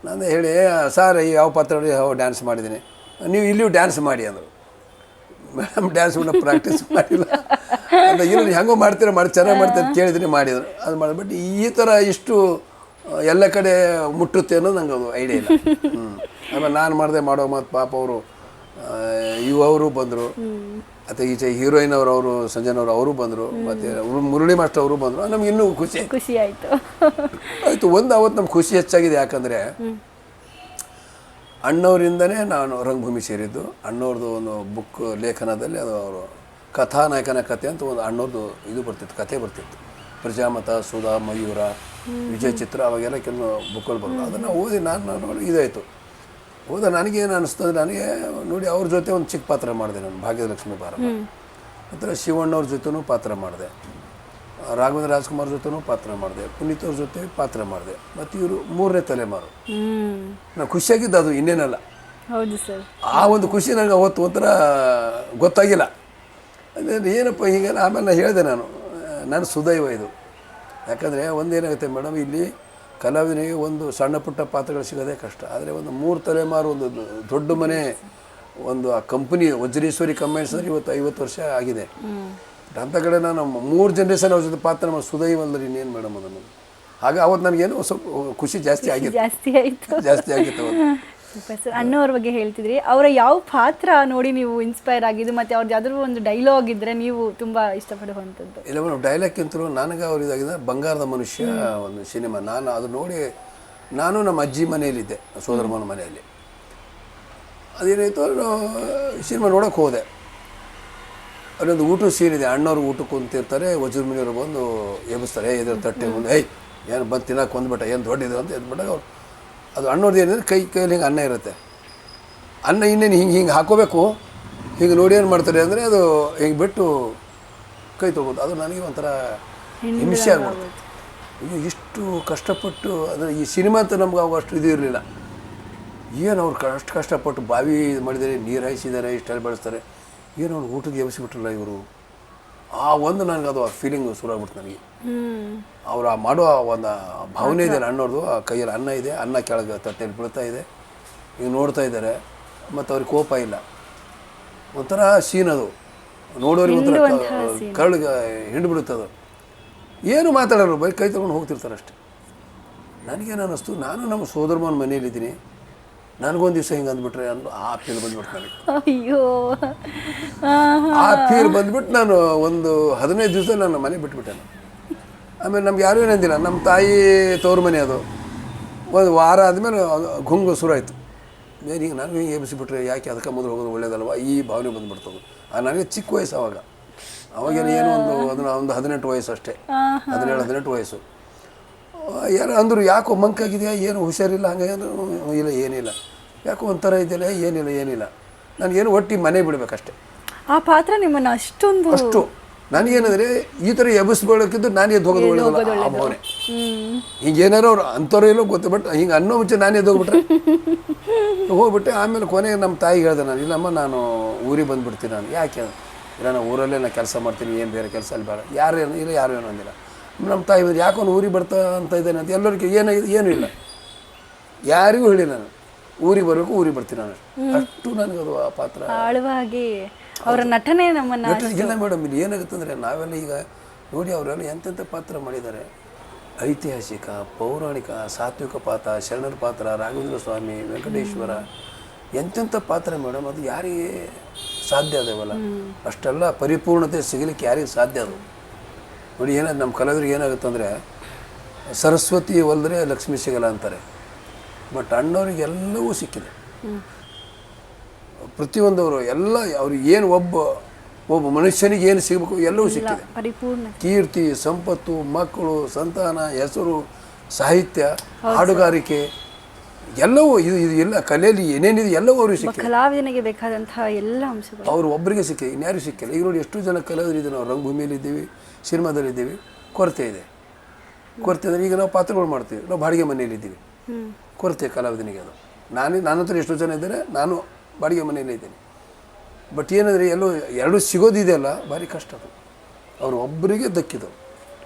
ನಾನು ಹೇಳಿ, ಸರ್ ಯಾವ ಪಾತ್ರ ಯಾವ ಡ್ಯಾನ್ಸ್ ಮಾಡಿದ್ದೀನಿ, ನೀವು ಇಲ್ಲಿಯೂ ಡ್ಯಾನ್ಸ್ ಮಾಡಿ ಅಂದರು. ಮೇಡಮ್ ಡ್ಯಾನ್ಸ್ ಪ್ರಾಕ್ಟೀಸ್ ಮಾಡಿಲ್ಲ ಅಂತ. ಇಲ್ಲ, ಹೆಂಗೋ ಮಾಡ್ತೀರ, ಚೆನ್ನಾಗಿ ಮಾಡ್ತೀರ ಕೇಳಿದ್ದೀನಿ, ಮಾಡಿದ್ರು. ಅದು ಮಾಡಿ. ಬಟ್ ಈ ಥರ ಇಷ್ಟು ಎಲ್ಲ ಕಡೆ ಮುಟ್ಟುತ್ತೆ ಅನ್ನೋದು ನಂಗೆ ಅದು ಐಡಿಯಾ ಇಲ್ಲ. ಆಮೇಲೆ ನಾನು ಮಾಡಿದೆ ಮಾಡೋ ಮತ್ತು ಪಾಪ ಅವರು ಅವರು ಬಂದರು, ಮತ್ತು ಈಚೆ ಹೀರೋಯಿನ್ ಅವರು ಸಂಜನವರು ಅವರು ಬಂದರು, ಮತ್ತು ಮುರಳಿ ಮಾಸ್ಟರ್ ಅವರು ಬಂದರು. ನಮ್ಗೆ ಇನ್ನೂ ಖುಷಿ ಆಯಿತು. ಅವತ್ತು ನಮ್ಗೆ ಖುಷಿ ಹೆಚ್ಚಾಗಿದೆ. ಯಾಕಂದರೆ ಅಣ್ಣವರಿಂದನೇ ನಾನು ರಂಗಭೂಮಿ ಸೇರಿದ್ದು. ಅಣ್ಣವ್ರದ್ದು ಒಂದು ಬುಕ್ ಲೇಖನದಲ್ಲಿ ಅದು ಅವರು ಕಥಾನಾಯಕನ ಕಥೆ ಅಂತ ಒಂದು ಅಣ್ಣವ್ರದ್ದು ಇದು ಬರ್ತಿತ್ತು, ಕಥೆ ಬರ್ತಿತ್ತು. ಪ್ರಜಾಮತ, ಸುಧಾ, ಮಯೂರ, ವಿಜಯ ಚಿತ್ರ, ಅವಾಗೆಲ್ಲ ಕೆಲವು ಬುಕ್ಗಳು ಬರೋದು. ಅದನ್ನು ಓದಿ ನಾನು ಇದಾಯಿತು. ನನಗೇನು ಅನ್ನಿಸ್ತು ಅಂದರೆ, ನನಗೆ ನೋಡಿ ಅವ್ರ ಜೊತೆ ಒಂದು ಚಿಕ್ಕ ಪಾತ್ರ ಮಾಡಿದೆ ನಾನು, ಭಾಗ್ಯಲಕ್ಷ್ಮಿ ಬಾರಮ್ಮ. ಮತ್ತು ಶಿವಣ್ಣವ್ರ ಜೊತೆನೂ ಪಾತ್ರ ಮಾಡಿದೆ, ರಾಘವೇಂದ್ರ ರಾಜ್ಕುಮಾರ್ ಜೊತೆನೂ ಪಾತ್ರ ಮಾಡಿದೆ, ಪುನೀತ್ ಅವ್ರ ಜೊತೆ ಪಾತ್ರ ಮಾಡಿದೆ. ಮತ್ತು ಇವರು 3ನೇ ತಲೆಮಾರು. ನಾನು ಖುಷಿಯಾಗಿದ್ದು ಅದು, ಇನ್ನೇನಲ್ಲ. ಹೌದು ಸರ್. ಆ ಒಂದು ಖುಷಿ ನನಗೆ ಅವತ್ತು ಒಂಥರ ಗೊತ್ತಾಗಿಲ್ಲ. ಅದೇ ಏನಪ್ಪ ಹೀಗೆಲ್ಲ. ಆಮೇಲೆ ನಾನು ಹೇಳಿದೆ, ನಾನು ಸುದೈವ ಇದು. ಯಾಕಂದರೆ ಒಂದೇನಾಗುತ್ತೆ ಮೇಡಮ್, ಇಲ್ಲಿ ಕಲಾವಿದನಿಗೆ ಒಂದು ಸಣ್ಣ ಪುಟ್ಟ ಪಾತ್ರಗಳು ಸಿಗೋದೇ ಕಷ್ಟ. ಆದರೆ ಒಂದು 3 ತಲೆಮಾರು, ಒಂದು ದೊಡ್ಡ ಮನೆ, ಒಂದು ಆ ಕಂಪ್ನಿ ವಜ್ರೇಶ್ವರಿ ಕಂಬೈನ್ಸ್ ಅಂದರೆ ಇವತ್ತು 50 ವರ್ಷ ಆಗಿದೆ. ಅಂಥ ಕಡೆ ನಾನು 3 ಜನರೇಷನ್ ಅವ್ರ ಜೊತೆ ಪಾತ್ರ ನಮ್ಮ ಸುದೈವ ಅಂದ್ರೆ ಇನ್ನೇನು ಮೇಡಮ್ ಅದನ್ನು. ಹಾಗೆ ಅವತ್ತು ನನಗೇನು ಸ್ವಲ್ಪ ಖುಷಿ ಜಾಸ್ತಿ ಆಗಿತ್ತು ಅವತ್ತು. ಸರ್, ಅಣ್ಣವ್ರ ಬಗ್ಗೆ ಹೇಳ್ತಿದ್ರಿ, ಅವರ ಯಾವ ಪಾತ್ರ ನೋಡಿ ನೀವು ಇನ್ಸ್ಪೈರ್ ಆಗಿದ್ದು, ಮತ್ತು ಅವ್ರದ್ದು ಯಾವ್ದಾದ್ರು ಒಂದು ಡೈಲಾಗ್ ಇದ್ದರೆ ನೀವು ತುಂಬ ಇಷ್ಟಪಡುವಂಥದ್ದು? ಇಲ್ಲ ಮೇಡಮ್, ಡೈಲಾಗ್ಗಿಂತಲೂ ನನಗೆ ಅವ್ರು ಇದಾಗಿದೆ ಬಂಗಾರದ ಮನುಷ್ಯ ಒಂದು ಸಿನಿಮಾ. ನಾನು ಅದು ನೋಡಿ, ನಾನು ನಮ್ಮ ಅಜ್ಜಿ ಮನೆಯಲ್ಲಿದ್ದೆ, ಸೋದರಮ್ಮನ ಮನೆಯಲ್ಲಿ. ಅದೇನಾಯಿತು, ಸಿನಿಮಾ ನೋಡೋಕೆ ಹೋದೆ. ಅಲ್ಲೊಂದು ಊಟದ ಸೀನ್ ಇದೆ. ಅಣ್ಣವ್ರು ಊಟಕ್ಕೆ ಕುಂತಿರ್ತಾರೆ, ವಜ್ರಮುನಿಯವರು ಬಂದು ಎಬ್ಬಿಸ್ತಾರೆ, ಎದುರು ತಟ್ಟೆ ಮುಂದೆ, ಏನು ಬಂದು ತಿನ್ನೋಕೆ ಬಂದುಬಿಟ್ಟ, ಏನು ದೊಡ್ಡದು ಅಂತ ಎದ್ಬಿಟ್ಟಾಗ ಅವ್ರು, ಅದು ಅಣ್ಣವ್ರದ್ದು ಏನಿದ್ರೆ ಕೈಯಲ್ಲಿ ಹಿಂಗೆ ಅನ್ನ ಇರುತ್ತೆ. ಅನ್ನ ಇನ್ನೇನು ಹಿಂಗೆ ಹಾಕೋಬೇಕು. ಹಿಂಗೆ ನೋಡಿ ಏನು ಮಾಡ್ತಾರೆ ಅಂದರೆ, ಅದು ಹಿಂಗೆ ಬಿಟ್ಟು ಕೈ ತೊಗೋದು. ಅದು ನನಗೆ ಒಂಥರ ಹಿಂಸೆ ಆಗ್ಬಿಡ್ತು. ಈಗ ಇಷ್ಟು ಕಷ್ಟಪಟ್ಟು, ಅಂದರೆ ಈ ಸಿನಿಮಾ ಅಂತ ನಮ್ಗೆ ಅವಾಗ ಅಷ್ಟು ಇದು ಇರಲಿಲ್ಲ. ಏನು ಅವ್ರು ಅಷ್ಟು ಕಷ್ಟಪಟ್ಟು ಬಾವಿ ಮಾಡಿದ್ದಾರೆ, ನೀರು ಹಾಯಿಸಿದ್ದಾರೆ, ಇಷ್ಟೆಲ್ಲ ಬೆಳೆಸ್ತಾರೆ, ಏನು ಅವ್ರು ಊಟಕ್ಕೆ ಎಬ್ಬಿಸಿಬಿಟ್ರಲ್ಲ ಇವರು. ಆ ಒಂದು ನನಗೆ ಅದು ಫೀಲಿಂಗ್ ಶುರು ಆಗ್ಬಿಡ್ತು ನನಗೆ. ಅವ್ರು ಆ ಮಾಡುವ ಒಂದು ಭಾವನೆ ಇದೆ ಅಣ್ಣವ್ರದ್ದು. ಆ ಕೈಯಲ್ಲಿ ಅನ್ನ ಇದೆ, ಅನ್ನ ಕೆಳಗೆ ತಟ್ಟೆಯಲ್ಲಿ ಬೀಳ್ತಾ ಇದೆ, ಈಗ ನೋಡ್ತಾ ಇದ್ದಾರೆ, ಮತ್ತು ಅವ್ರಿಗೆ ಕೋಪ ಇಲ್ಲ. ಒಂಥರ ಸೀನ್ ಅದು ನೋಡೋರಿಗೆ ಒಂಥರ ಕರಳಿಗೆ ಹಿಂಡು ಬಿಡುತ್ತದು. ಏನು ಮಾತಾಡೋರು, ಬೈ ಕೈ ತೊಗೊಂಡು ಹೋಗ್ತಿರ್ತಾರೆ ಅಷ್ಟೆ. ನನಗೇನು ಅನ್ನಿಸ್ತು, ನಾನು ನಮ್ಮ ಸೋದರಮ್ಮನ ಮನೇಲಿದ್ದೀನಿ, ನನಗೊಂದು ದಿವಸ ಹಿಂಗೆ ಅಂದ್ಬಿಟ್ರೆ ಅಂದು ಆ ಫೀಲ್ ಬಂದ್ಬಿಟ್ಟು ನನಗೆ. ಅಯ್ಯೋ ಆ ಫೀಲ್ ಬಂದ್ಬಿಟ್ಟು ನಾನು ಒಂದು 15 ದಿವಸ ನನ್ನ ಮನೆ ಬಿಟ್ಬಿಟ್ಟೆ. ಆಮೇಲೆ ನಮ್ಗೆ ಯಾರೂ ಏನಂದಿಲ್ಲ, ನಮ್ಮ ತಾಯಿ ತವ್ರ ಮನೆ ಅದು. ಒಂದು ವಾರ ಆದಮೇಲೆ ಗುಂಗು ಶುರು ಆಯಿತು. ಏನು ಹಿಂಗೆ ನಾನು ಹಿಂಗೆ ಎಬ್ಬಿಸಿಬಿಟ್ರೆ ಯಾಕೆ ಅದಕ್ಕೆ ಮೊದಲು ಹೋಗೋದು ಒಳ್ಳೇದಲ್ವ, ಈ ಭಾವನೆ ಬಂದುಬಿಡ್ತದೆ. ನನಗೆ ಚಿಕ್ಕ ವಯಸ್ಸು ಅವಾಗೇನು ಏನೋ ಒಂದು 18 ವಯಸ್ಸು ಅಷ್ಟೇ, 17-18 ವಯಸ್ಸು. ಯಾರು ಅಂದರು, ಯಾಕೋ ಮಂಕಾಗಿದೆಯಾ, ಏನು ಹುಷಾರಿಲ್ಲ, ಹಂಗೆ ಇಲ್ಲ ಏನಿಲ್ಲ, ಯಾಕೋ ಒಂಥರ ಇದೆಯಲ್ಲ, ಏನಿಲ್ಲ ನನಗೇನು ಒಟ್ಟು ಮನೆ ಬಿಡಬೇಕಷ್ಟೆ. ಆ ಪಾತ್ರ ನಿಮ್ಮನ್ನು ಅಷ್ಟು ನನಗೇನಂದರೆ ಈ ಥರ ಎಬ್ಬಿಸ್ಬೇಕಿದ್ದು ನಾನು ಎದ್ದು ಹೋಗೋದು ಒಳ್ಳೆಯದಲ್ಲ ಆ ಭಾವನೆ. ಹಿಂಗೇನಾರು ಅವ್ರು ಅಂಥವ್ರು ಎಲ್ಲೋ ಗೊತ್ತು, ಬಟ್ ಹಿಂಗೆ ಅನ್ನೋ ಮುಂಚೆ ನಾನು ಎದ್ದು ಹೋಗ್ಬಿಟ್ಟೆ. ಆಮೇಲೆ ಕೊನೆಗೆ ನಮ್ಮ ತಾಯಿಗೆ ಹೇಳಿದೆ ನಾನು, ಇಲ್ಲಮ್ಮ ನಾನು ಊರಿಗೆ ಬಂದುಬಿಡ್ತೀನಿ. ನಾನು ಯಾಕೆ ಇಲ್ಲ, ನಾನು ಊರಲ್ಲೇ ನಾನು ಕೆಲಸ ಮಾಡ್ತೀನಿ, ಏನು ಬೇರೆ ಕೆಲಸ ಅಲ್ಲಿ ಬೇಡ. ಯಾರು ಏನೂ ಅಂದಿಲ್ಲ. ನಮ್ಮ ತಾಯಿ ಬಂದು ಯಾಕೋ ಊರಿಗೆ ಬರ್ತಾ ಅಂತ ಇದ್ದೇನೆ ಅಂತ ಎಲ್ಲರಿಗೂ ಏನಾಗಿದೆ ಏನೂ ಇಲ್ಲ, ಯಾರಿಗೂ ಹೇಳಿಲ್ಲ. ನಾನು ಊರಿಗೆ ಬರಬೇಕು, ಊರಿಗೆ ಬರ್ತೀನಿ ನಾನು, ಅಷ್ಟು ನನಗದು ಆ ಪಾತ್ರ ಆಳವಾಗಿ ಅವರ ನಟನೆ ನಮ್ಮನ್ನು. ಇಲ್ಲ ಮೇಡಮ್, ಇಲ್ಲಿ ಏನಾಗುತ್ತೆ ಅಂದರೆ ನಾವೆಲ್ಲ ಈಗ ನೋಡಿ ಅವರೆಲ್ಲ ಎಂತೆಂಥ ಪಾತ್ರ ಮಾಡಿದ್ದಾರೆ. ಐತಿಹಾಸಿಕ, ಪೌರಾಣಿಕ, ಸಾತ್ವಿಕ ಪಾತ್ರ, ಶರಣರ ಪಾತ್ರ, ರಾಘವೇಂದ್ರ ಸ್ವಾಮಿ, ವೆಂಕಟೇಶ್ವರ, ಎಂತೆಂಥ ಪಾತ್ರ ಮೇಡಮ್. ಅದು ಯಾರಿಗೆ ಸಾಧ್ಯ ಅದವಲ್ಲ, ಅಷ್ಟೆಲ್ಲ ಪರಿಪೂರ್ಣತೆ ಸಿಗಲಿಕ್ಕೆ ಯಾರಿಗೆ ಸಾಧ್ಯ ಅದು ನೋಡಿ. ಏನಾದ್ರು ನಮ್ಮ ಕಲಾವಿದರಿಗೆ ಏನಾಗುತ್ತೆ ಅಂದರೆ, ಸರಸ್ವತಿ ಒಲ್ದರೆ ಲಕ್ಷ್ಮೀ ಸಿಗಲ್ಲ ಅಂತಾರೆ, ಬಟ್ ಅಣ್ಣವ್ರಿಗೆಲ್ಲವೂ ಸಿಕ್ಕಿದೆ. ಪ್ರತಿಯೊಂದವರು ಎಲ್ಲ ಅವ್ರಿಗೆ ಏನು ಒಬ್ಬ ಮನುಷ್ಯನಿಗೆ ಏನು ಸಿಗಬೇಕು ಎಲ್ಲವೂ ಸಿಕ್ಕಿದೆ. ಪರಿಪೂರ್ಣ ಕೀರ್ತಿ, ಸಂಪತ್ತು, ಮಕ್ಕಳು, ಸಂತಾನ, ಹೆಸರು, ಸಾಹಿತ್ಯ, ಹಾಡುಗಾರಿಕೆ ಎಲ್ಲವೂ ಇದು ಎಲ್ಲ ಕಲೆಯಲ್ಲಿ ಏನೇನಿದೆ ಎಲ್ಲವೂ ಅವ್ರಿಗೆ ಸಿಕ್ಕಿದೆ. ಕಲಾವಿದನಿಗೆ ಬೇಕಾದಂತಹ ಎಲ್ಲ ಅಂಶಗಳು ಅವರು ಒಬ್ಬರಿಗೆ ಸಿಕ್ಕಿದೆ, ಇನ್ಯಾರು ಸಿಕ್ಕಿಲ್ಲ. ಈಗ ನೋಡಿ ಎಷ್ಟು ಜನ ಕಲಾವಿದರು ಇದ್ದೀವಿ, ನಾವು ರಂಗಭೂಮಿಯಲ್ಲಿದ್ದೀವಿ, ಸಿನಿಮಾದಲ್ಲಿದ್ದೀವಿ, ಕೊರತೆ ಇದೆ. ಕೊರತೆ ಅಂದರೆ ಈಗ ನಾವು ಪಾತ್ರಗಳು ಮಾಡ್ತೀವಿ, ನಾವು ಬಾಡಿಗೆ ಮನೆಯಲ್ಲಿದ್ದೀವಿ, ಕೊರತೆ ಕಲಾವಿದನಿಗೆ ಅದು. ನನ್ನ ಹತ್ರ ಎಷ್ಟೋ ಜನ ಇದ್ದಾರೆ, ನಾನು ಬಾಡಿಗೆ ಮನೆಯಲ್ಲೇ ಇದ್ದೀನಿ. ಬಟ್ ಏನಂದರೆ ಎರಡೂ ಸಿಗೋದಿದೆಯಲ್ಲ, ಭಾರಿ ಕಷ್ಟ ಅದು. ಅವರು ಒಬ್ಬರಿಗೆ ದಕ್ಕಿದವು.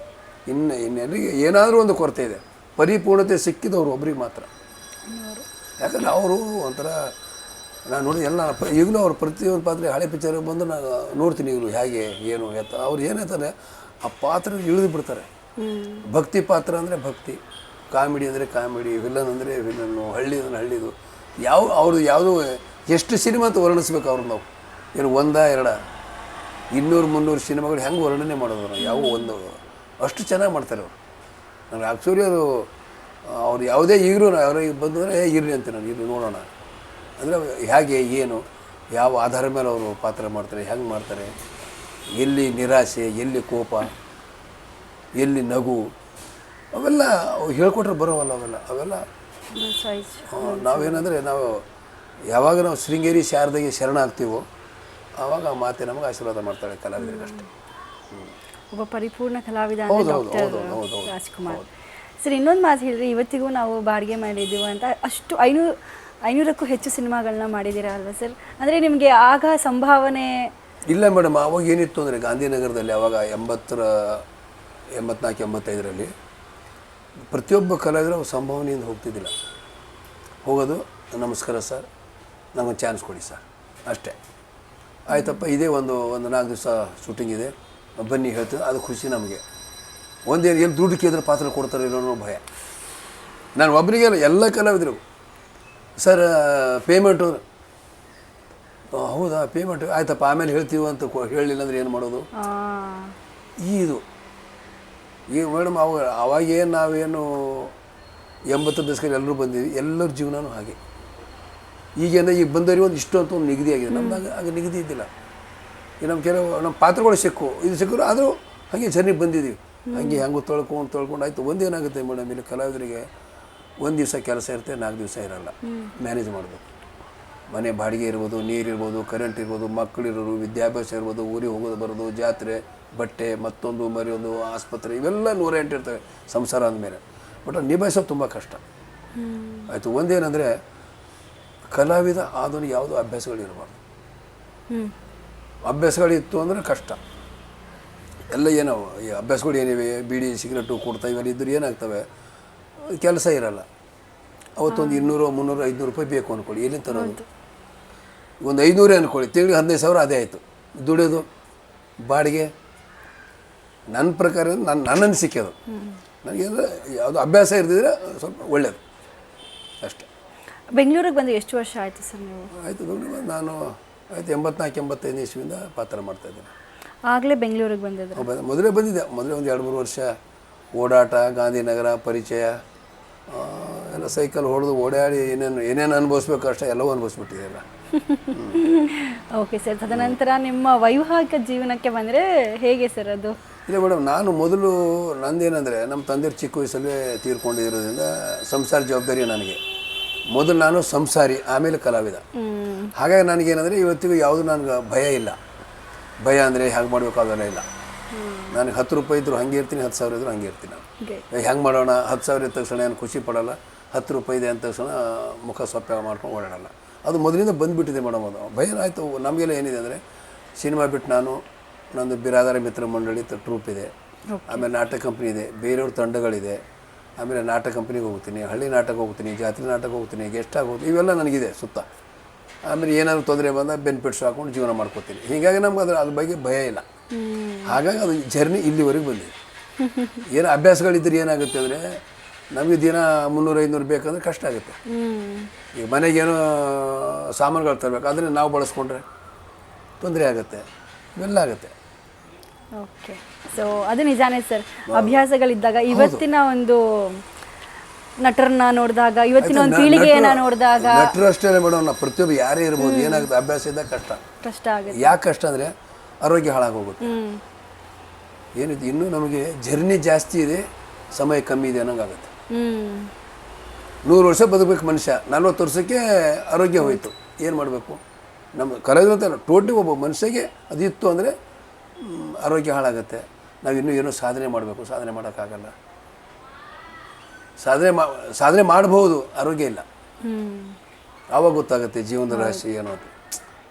ಇನ್ನೆಲ್ಲರಿಗೆ ಏನಾದರೂ ಒಂದು ಕೊರತೆ ಇದೆ. ಪರಿಪೂರ್ಣತೆ ಸಿಕ್ಕಿದವರು ಒಬ್ಬರಿಗೆ ಮಾತ್ರ. ಯಾಕಂದರೆ ಅವರು ಒಂಥರ ನಾನು ನೋಡಿ ಎಲ್ಲ ಈಗಲೂ ಅವ್ರು ಪ್ರತಿಯೊಂದು ಪಾತ್ರೆ ಹಳೆ ಪಿಕ್ಚರ್ಗೆ ಬಂದು ನಾನು ನೋಡ್ತೀನಿ ಈಗಲೂ ಹೇಗೆ ಏನು ಎತ್ತ ಅವ್ರು ಏನಾಯ್ತಾರೆ ಆ ಪಾತ್ರ ಇಳಿದು ಬಿಡ್ತಾರೆ. ಭಕ್ತಿ ಪಾತ್ರ ಅಂದರೆ ಭಕ್ತಿ, ಕಾಮಿಡಿ ಅಂದರೆ ಕಾಮಿಡಿ, ವಿಲನ್ ಅಂದರೆ ವಿಲನ್ನು, ಹಳ್ಳಿ ಅಂದರೆ ಹಳ್ಳಿದು. ಅವ್ರದ್ದು ಯಾವುದೋ ಎಷ್ಟು ಸಿನಿಮಾ ಅಂತ ವರ್ಣಿಸ್ಬೇಕು ಅವ್ರು. ನಾವು ಏನು 1-2 200-300 ಸಿನಿಮಾಗಳು ಹೆಂಗೆ ವರ್ಣನೆ ಮಾಡೋದು ನಾವು, ಯಾವ ಒಂದು ಅಷ್ಟು ಚೆನ್ನಾಗಿ ಮಾಡ್ತಾರೆ ಅವರು. ನನಗೆ ಆ್ಯಕ್ಚುಲಿ ಅದು ಅವ್ರು ಯಾವುದೇ ಈಗಲೂ ಅವ್ರಿಗೆ ಬಂದರೆ ಇರಲಿ ಅಂತ ನಾನು ಇರಲಿ ನೋಡೋಣ ಅಂದರೆ ಹೇಗೆ ಏನು ಯಾವ ಆಧಾರ ಮೇಲೆ ಅವರು ಪಾತ್ರ ಮಾಡ್ತಾರೆ, ಹೆಂಗೆ ಮಾಡ್ತಾರೆ, ಎಲ್ಲಿ ನಿರಾಸೆ, ಎಲ್ಲಿ ಕೋಪ, ಎಲ್ಲಿ ನಗು, ಅವೆಲ್ಲ ಹೇಳ್ಕೊಟ್ರೆ ಬರೋವಲ್ಲ ಅವೆಲ್ಲ ನಾವೇನಂದರೆ ನಾವು ಯಾವಾಗ ನಾವು ಶೃಂಗೇರಿ ಶಾರದೆಗೆ ಶರಣ ಆಗ್ತೀವೋ ಆವಾಗ ಆ ಮಾತೆ ನಮಗೆ ಆಶೀರ್ವಾದ ಮಾಡ್ತಾಳೆ ಕಲಾವಿದರಿಗೆ ಅಷ್ಟೇ. ಒಬ್ಬ ಪರಿಪೂರ್ಣ ಕಲಾವಿದ ರಾಜ್ಕುಮಾರ್ ಸರ್. ಇನ್ನೊಂದು ಮಾತು ಹೇಳಿರಿ, ಇವತ್ತಿಗೂ ನಾವು ಬಾಡಿಗೆ ಮಾಡಿದ್ದೀವಿ ಅಂತ ಅಷ್ಟು 500ಕ್ಕೂ ಹೆಚ್ಚು ಸಿನಿಮಾಗಳನ್ನ ಮಾಡಿದ್ದೀರಾ ಅಲ್ವಾ ಸರ್? ಅಂದರೆ ನಿಮಗೆ ಆಗ ಸಂಭಾವನೆ ಇಲ್ಲ ಮೇಡಮ್. ಆವಾಗ ಏನಿತ್ತು ಅಂದರೆ ಗಾಂಧಿನಗರದಲ್ಲಿ ಆವಾಗ 84-85ರಲ್ಲಿ ಪ್ರತಿಯೊಬ್ಬ ಕಲಾವಿದರು ಸಂಭಾವನೆಯಿಂದ ಹೋಗ್ತಿದ್ದಿಲ್ಲ. ಹೋಗೋದು ನಮಸ್ಕಾರ ಸರ್, ನಮಗೆ ಚಾನ್ಸ್ ಕೊಡಿ ಸರ್ ಅಷ್ಟೇ. ಆಯ್ತಪ್ಪ, ಇದೇ ಒಂದು 4 ದಿವಸ ಶೂಟಿಂಗ್ ಇದೆ, ಬನ್ನಿ ಹೇಳ್ತೀನಿ, ಅದು ಖುಷಿ ನಮಗೆ. ಒಂದೇನು ಎಲ್ಲಿ ದುಡ್ಡು ಕೇಳಿದ್ರೆ ಪಾತ್ರ ಕೊಡ್ತಾರೆ ಇಲ್ಲೋ ಅನ್ನೋ ಭಯ. ನಾನು ಒಬ್ಬನಿಗೆ ಎಲ್ಲ ಕಲಾವಿದರು ಸರ್ ಪೇಮೆಂಟು, ಹೌದಾ ಪೇಮೆಂಟ್ ಆಯ್ತಪ್ಪ ಆಮೇಲೆ ಹೇಳ್ತೀವಿ ಅಂತ ಹೇಳಲಿಲ್ಲ ಅಂದರೆ ಏನು ಮಾಡೋದು. ಇದು ಈಗ ಮೇಡಮ್ ಅವಾಗೇನು ನಾವೇನು 80 ದಶಕದಲ್ಲಿ ಎಲ್ಲರೂ ಬಂದೀವಿ, ಎಲ್ಲರ ಜೀವನವೂ ಹಾಗೆ. ಈಗೇನ ಈಗ ಬಂದವರಿಗೆ ಒಂದು ಇಷ್ಟು ಅಂತ ಒಂದು ನಿಗದಿ ಆಗಿದೆ. ನಮ್ದು ಆಗ ನಿಗದಿ ಇದ್ದಿಲ್ಲ. ಈಗ ನಮ್ಮ ಪಾತ್ರಗಳು ಸಿಕ್ಕರು ಆದರೂ ಹಾಗೆ ಜರ್ನಿ ಬಂದಿದ್ದೀವಿ. ಹೆಂಗೆ ತೊಳ್ಕೊಂಡು ಆಯಿತು. ಒಂದೇನಾಗುತ್ತೆ ಮೇಡಮ್, ಇಲ್ಲಿ ಕಲಾವಿದರಿಗೆ 1 ದಿವಸ ಕೆಲಸ ಇರುತ್ತೆ, 4 ದಿವಸ ಇರೋಲ್ಲ. ಮ್ಯಾನೇಜ್ ಮಾಡಬೇಕು. ಮನೆ ಬಾಡಿಗೆ ಇರ್ಬೋದು, ನೀರಿರ್ಬೋದು, ಕರೆಂಟ್ ಇರ್ಬೋದು, ಮಕ್ಕಳಿರೋರು, ವಿದ್ಯಾಭ್ಯಾಸ ಇರ್ಬೋದು, ಊರಿಗೆ ಹೋಗೋದು ಬರೋದು, ಜಾತ್ರೆ, ಬಟ್ಟೆ, ಮತ್ತೊಂದು ಮರೆಯೋದು, ಆಸ್ಪತ್ರೆ, ಇವೆಲ್ಲ 108 ಇರ್ತವೆ ಸಂಸಾರ ಅಂದಮೇಲೆ. ಬಟ್ ಅದು ನಿಭಾಯಿಸೋದು ತುಂಬ ಕಷ್ಟ ಆಯಿತು. ಒಂದೇನೆಂದರೆ ಕಲಾವಿದ ಆದವನು ಯಾವುದೋ ಅಭ್ಯಾಸಗಳಿರಬಾರ್ದು. ಅಭ್ಯಾಸಗಳಿತ್ತು ಅಂದರೆ ಕಷ್ಟ. ಎಲ್ಲ ಏನೋ ಈ ಅಭ್ಯಾಸಗಳು ಏನಿವೆ, ಬೀಡಿ ಸಿಗರೇಟು ಕೊಡ್ತಾ ಇವೆಲ್ಲ ಇದ್ದರೆ ಏನಾಗ್ತವೆ, ಕೆಲಸ ಇರಲ್ಲ. ಅವತ್ತೊಂದು 200, 300, 500 ರೂಪಾಯಿ ಬೇಕು ಅಂದ್ಕೊಳ್ಳಿ, ಎಲ್ಲಿಂದ ತರೋದು? ಒಂದು 500 ಅಂದ್ಕೊಳ್ಳಿ, ತಿಂಗಳಿಗೆ 15,000 ಅದೇ ಆಯಿತು. ದುಡಿಯೋದು, ಬಾಡಿಗೆ, ನನ್ನ ಪ್ರಕಾರ ನನ್ನ ಅನಿಸಿಕೆ ಅದು ನನಗೇನು ಯಾವುದು ಅಭ್ಯಾಸ ಇರ್ತಿದ್ರೆ ಸ್ವಲ್ಪ ಒಳ್ಳೆಯದು ಅಷ್ಟೇ. ಬೆಂಗಳೂರಿಗೆ ಬಂದು ಎಷ್ಟು ವರ್ಷ ಆಯಿತು ಸರ್ ನೀವು? ಆಯಿತು ಬೆಂಗಳೂರು ನಾನು 84-85 ಇಸ್ವಿಯಿಂದ ಪಾತ್ರ ಮಾಡ್ತಾಯಿದ್ದೀನಿ. ಆಗಲೇ ಬೆಂಗಳೂರಿಗೆ ಬಂದಿದ್ರು? ಮೊದಲೇ ಬಂದಿದ್ದೆ. ಮೊದಲೇ ಒಂದು 2-3 ವರ್ಷ ಓಡಾಟ, ಗಾಂಧಿನಗರ ಪರಿಚಯ ಎಲ್ಲ ಸೈಕಲ್ ಹೊಡೆದು ಓಡಾಡಿ ಏನೇನು ಅನುಭವಿಸ್ಬೇಕು ಅಷ್ಟೇ ಎಲ್ಲವೂ ಅನುಭವಿಸ್ಬಿಟ್ಟಿದೆಲ್ಲ. ಓಕೆ ಸರ್, ತದನಂತರ ನಿಮ್ಮ ವೈವಾಹಿಕ ಜೀವನಕ್ಕೆ ಬಂದರೆ ಹೇಗೆ ಸರ್ ಅದು? ಇಲ್ಲ ಮೇಡಮ್, ನಾನು ಮೊದಲು ನಂದೇನೆಂದರೆ ನಮ್ಮ ತಂದೆಯವ್ರು ಚಿಕ್ಕ ವಯಸ್ಸಲ್ಲೇ ತೀರ್ಕೊಂಡಿರೋದ್ರಿಂದ ಸಂಸಾರ ಜವಾಬ್ದಾರಿ ನನಗೆ. ಮೊದಲು ನಾನು ಸಂಸಾರಿ, ಆಮೇಲೆ ಕಲಾವಿದ. ಹಾಗಾಗಿ ನನಗೇನೆಂದರೆ ಇವತ್ತಿಗೂ ಯಾವುದು ನನಗೆ ಭಯ ಇಲ್ಲ. ಭಯ ಅಂದರೆ ಹೇಗೆ ಮಾಡಬೇಕು ಅದೆಲ್ಲ ಇಲ್ಲ. ನನಗೆ 10 ರೂಪಾಯಿ ಇದ್ದರೂ ಹಾಗೆ ಇರ್ತೀನಿ, 10,000 ಇದ್ದರೂ ಹಾಗೆ ಇರ್ತೀನಿ. ನಾನು ಹೆಂಗೆ ಮಾಡೋಣ, 10,000 ಇದ್ದ ತಕ್ಷಣ ಏನು ಖುಷಿ ಪಡೋಲ್ಲ, 10 ರೂಪಾಯಿ ಇದೆ ಅಂದ ತಕ್ಷಣ ಮುಖ ಸೊಪ್ಪೆ ಮಾಡ್ಕೊಂಡು ಓಡಾಡಲ್ಲ. ಅದು ಮೊದಲಿಂದ ಬಂದುಬಿಟ್ಟಿದೆ ಮೇಡಮ್. ಅದು ಭಯ ಆಯಿತು. ನಮಗೆಲ್ಲ ಏನಿದೆ ಅಂದರೆ ಸಿನಿಮಾ ಬಿಟ್ಟು ನಂದು ಬಿರಾದಾರ ಮಿತ್ರ ಮಂಡಳಿ ಟ್ರೂಪ್ ಇದೆ, ಆಮೇಲೆ ನಾಟಕ ಕಂಪ್ನಿ ಇದೆ, ಬೇರೆಯವ್ರ ತಂಡಗಳಿದೆ, ಆಮೇಲೆ ನಾಟಕ ಕಂಪ್ನಿಗೆ ಹೋಗ್ತೀನಿ, ಹಳ್ಳಿ ನಾಟಕ ಹೋಗ್ತೀನಿ, ಜಾತ್ರೆ ನಾಟಕ ಹೋಗ್ತೀನಿ, ಗೆಸ್ಟ್ ಆಗೋಗ್ತೀನಿ, ಇವೆಲ್ಲ ನನಗಿದೆ ಸುತ್ತ. ಆಮೇಲೆ ಏನಾದರೂ ತೊಂದರೆ ಬಂದಾಗ ಬೆನಿಫಿಟ್ಸ್ ಹಾಕ್ಕೊಂಡು ಜೀವನ ಮಾಡ್ಕೋತೀನಿ. ಹೀಗಾಗಿ ನಮ್ಗೆ ಅದ್ರ ಬಗ್ಗೆ ಭಯ ಇಲ್ಲ. ಹಾಗಾಗಿ ಅದು ಜರ್ನಿ ಇಲ್ಲಿವರೆಗೆ ಬಂದಿದೆ. ಏನು ಅಭ್ಯಾಸಗಳಿದ್ರೆ ಏನಾಗುತ್ತೆ ಅಂದರೆ ನಮಗೆ ದಿನ 300-500 ಬೇಕಂದ್ರೆ ಕಷ್ಟ ಆಗುತ್ತೆ. ಈಗ ಮನೆಗೇನೋ ಸಾಮಾನುಗಳು ತರಬೇಕು, ಅದನ್ನು ನಾವು ಬಳಸ್ಕೊಂಡ್ರೆ ತೊಂದರೆ ಆಗುತ್ತೆ, ಇವೆಲ್ಲ ಆಗುತ್ತೆ. ಓಕೆ, ಸೊ ಅದು ನಿಜಾನೇ ಸರ್. ಅಭ್ಯಾಸಗಳಿದ್ದಾಗ ಇವತ್ತಿನ ಒಂದು ನಟರನ್ನ ನೋಡಿದಾಗ, ಇವತ್ತಿನ ಒಂದು ಪೀಳಿಗೆಯನ್ನ ನೋಡಿದಾಗ, ನಟರು ಅಷ್ಟೇ ಮೇಡಮ್, ನಾವು ಪ್ರತಿಯೊಬ್ಬರು ಯಾರೇ ಇರ್ಬೋದು, ಏನಾಗುತ್ತೆ ಅಭ್ಯಾಸ ಇದ್ದಾಗ ಕಷ್ಟ ಆಗುತ್ತೆ. ಯಾಕೆ ಕಷ್ಟ ಅಂದರೆ ಆರೋಗ್ಯ ಹಾಳಾಗೋಗುತ್ತೆ. ಏನಿದೆ ಇನ್ನೂ ನಮಗೆ ಜರ್ನಿ ಜಾಸ್ತಿ ಇದೆ, ಸಮಯ ಕಮ್ಮಿ ಇದೆ ಅನ್ನೋಂಗಾಗುತ್ತೆ. 100 ವರ್ಷ ಬದುಕಬೇಕು ಮನುಷ್ಯ, 40 ವರ್ಷಕ್ಕೆ ಆರೋಗ್ಯ ಹೋಯಿತು, ಏನು ಮಾಡಬೇಕು? ನಮ್ಮ ಕಲಾವಿದ ಟೋಟಲಿ ಒಬ್ಬ ಮನುಷ್ಯಗೆ ಅದಿತ್ತು ಅಂದರೆ ಆರೋಗ್ಯ ಹಾಳಾಗುತ್ತೆ. ನಾವು ಇನ್ನೂ ಏನೋ ಸಾಧನೆ ಮಾಡಬೇಕು, ಸಾಧನೆ ಮಾಡೋಕ್ಕಾಗಲ್ಲ. ಸಾಧನೆ ಮಾಡ್ಬೋದು, ಆರೋಗ್ಯ ಇಲ್ಲ. ಆವಾಗ ಗೊತ್ತಾಗುತ್ತೆ ಜೀವನದ ರಹಸ್ಯ ಏನೋ ಅದು.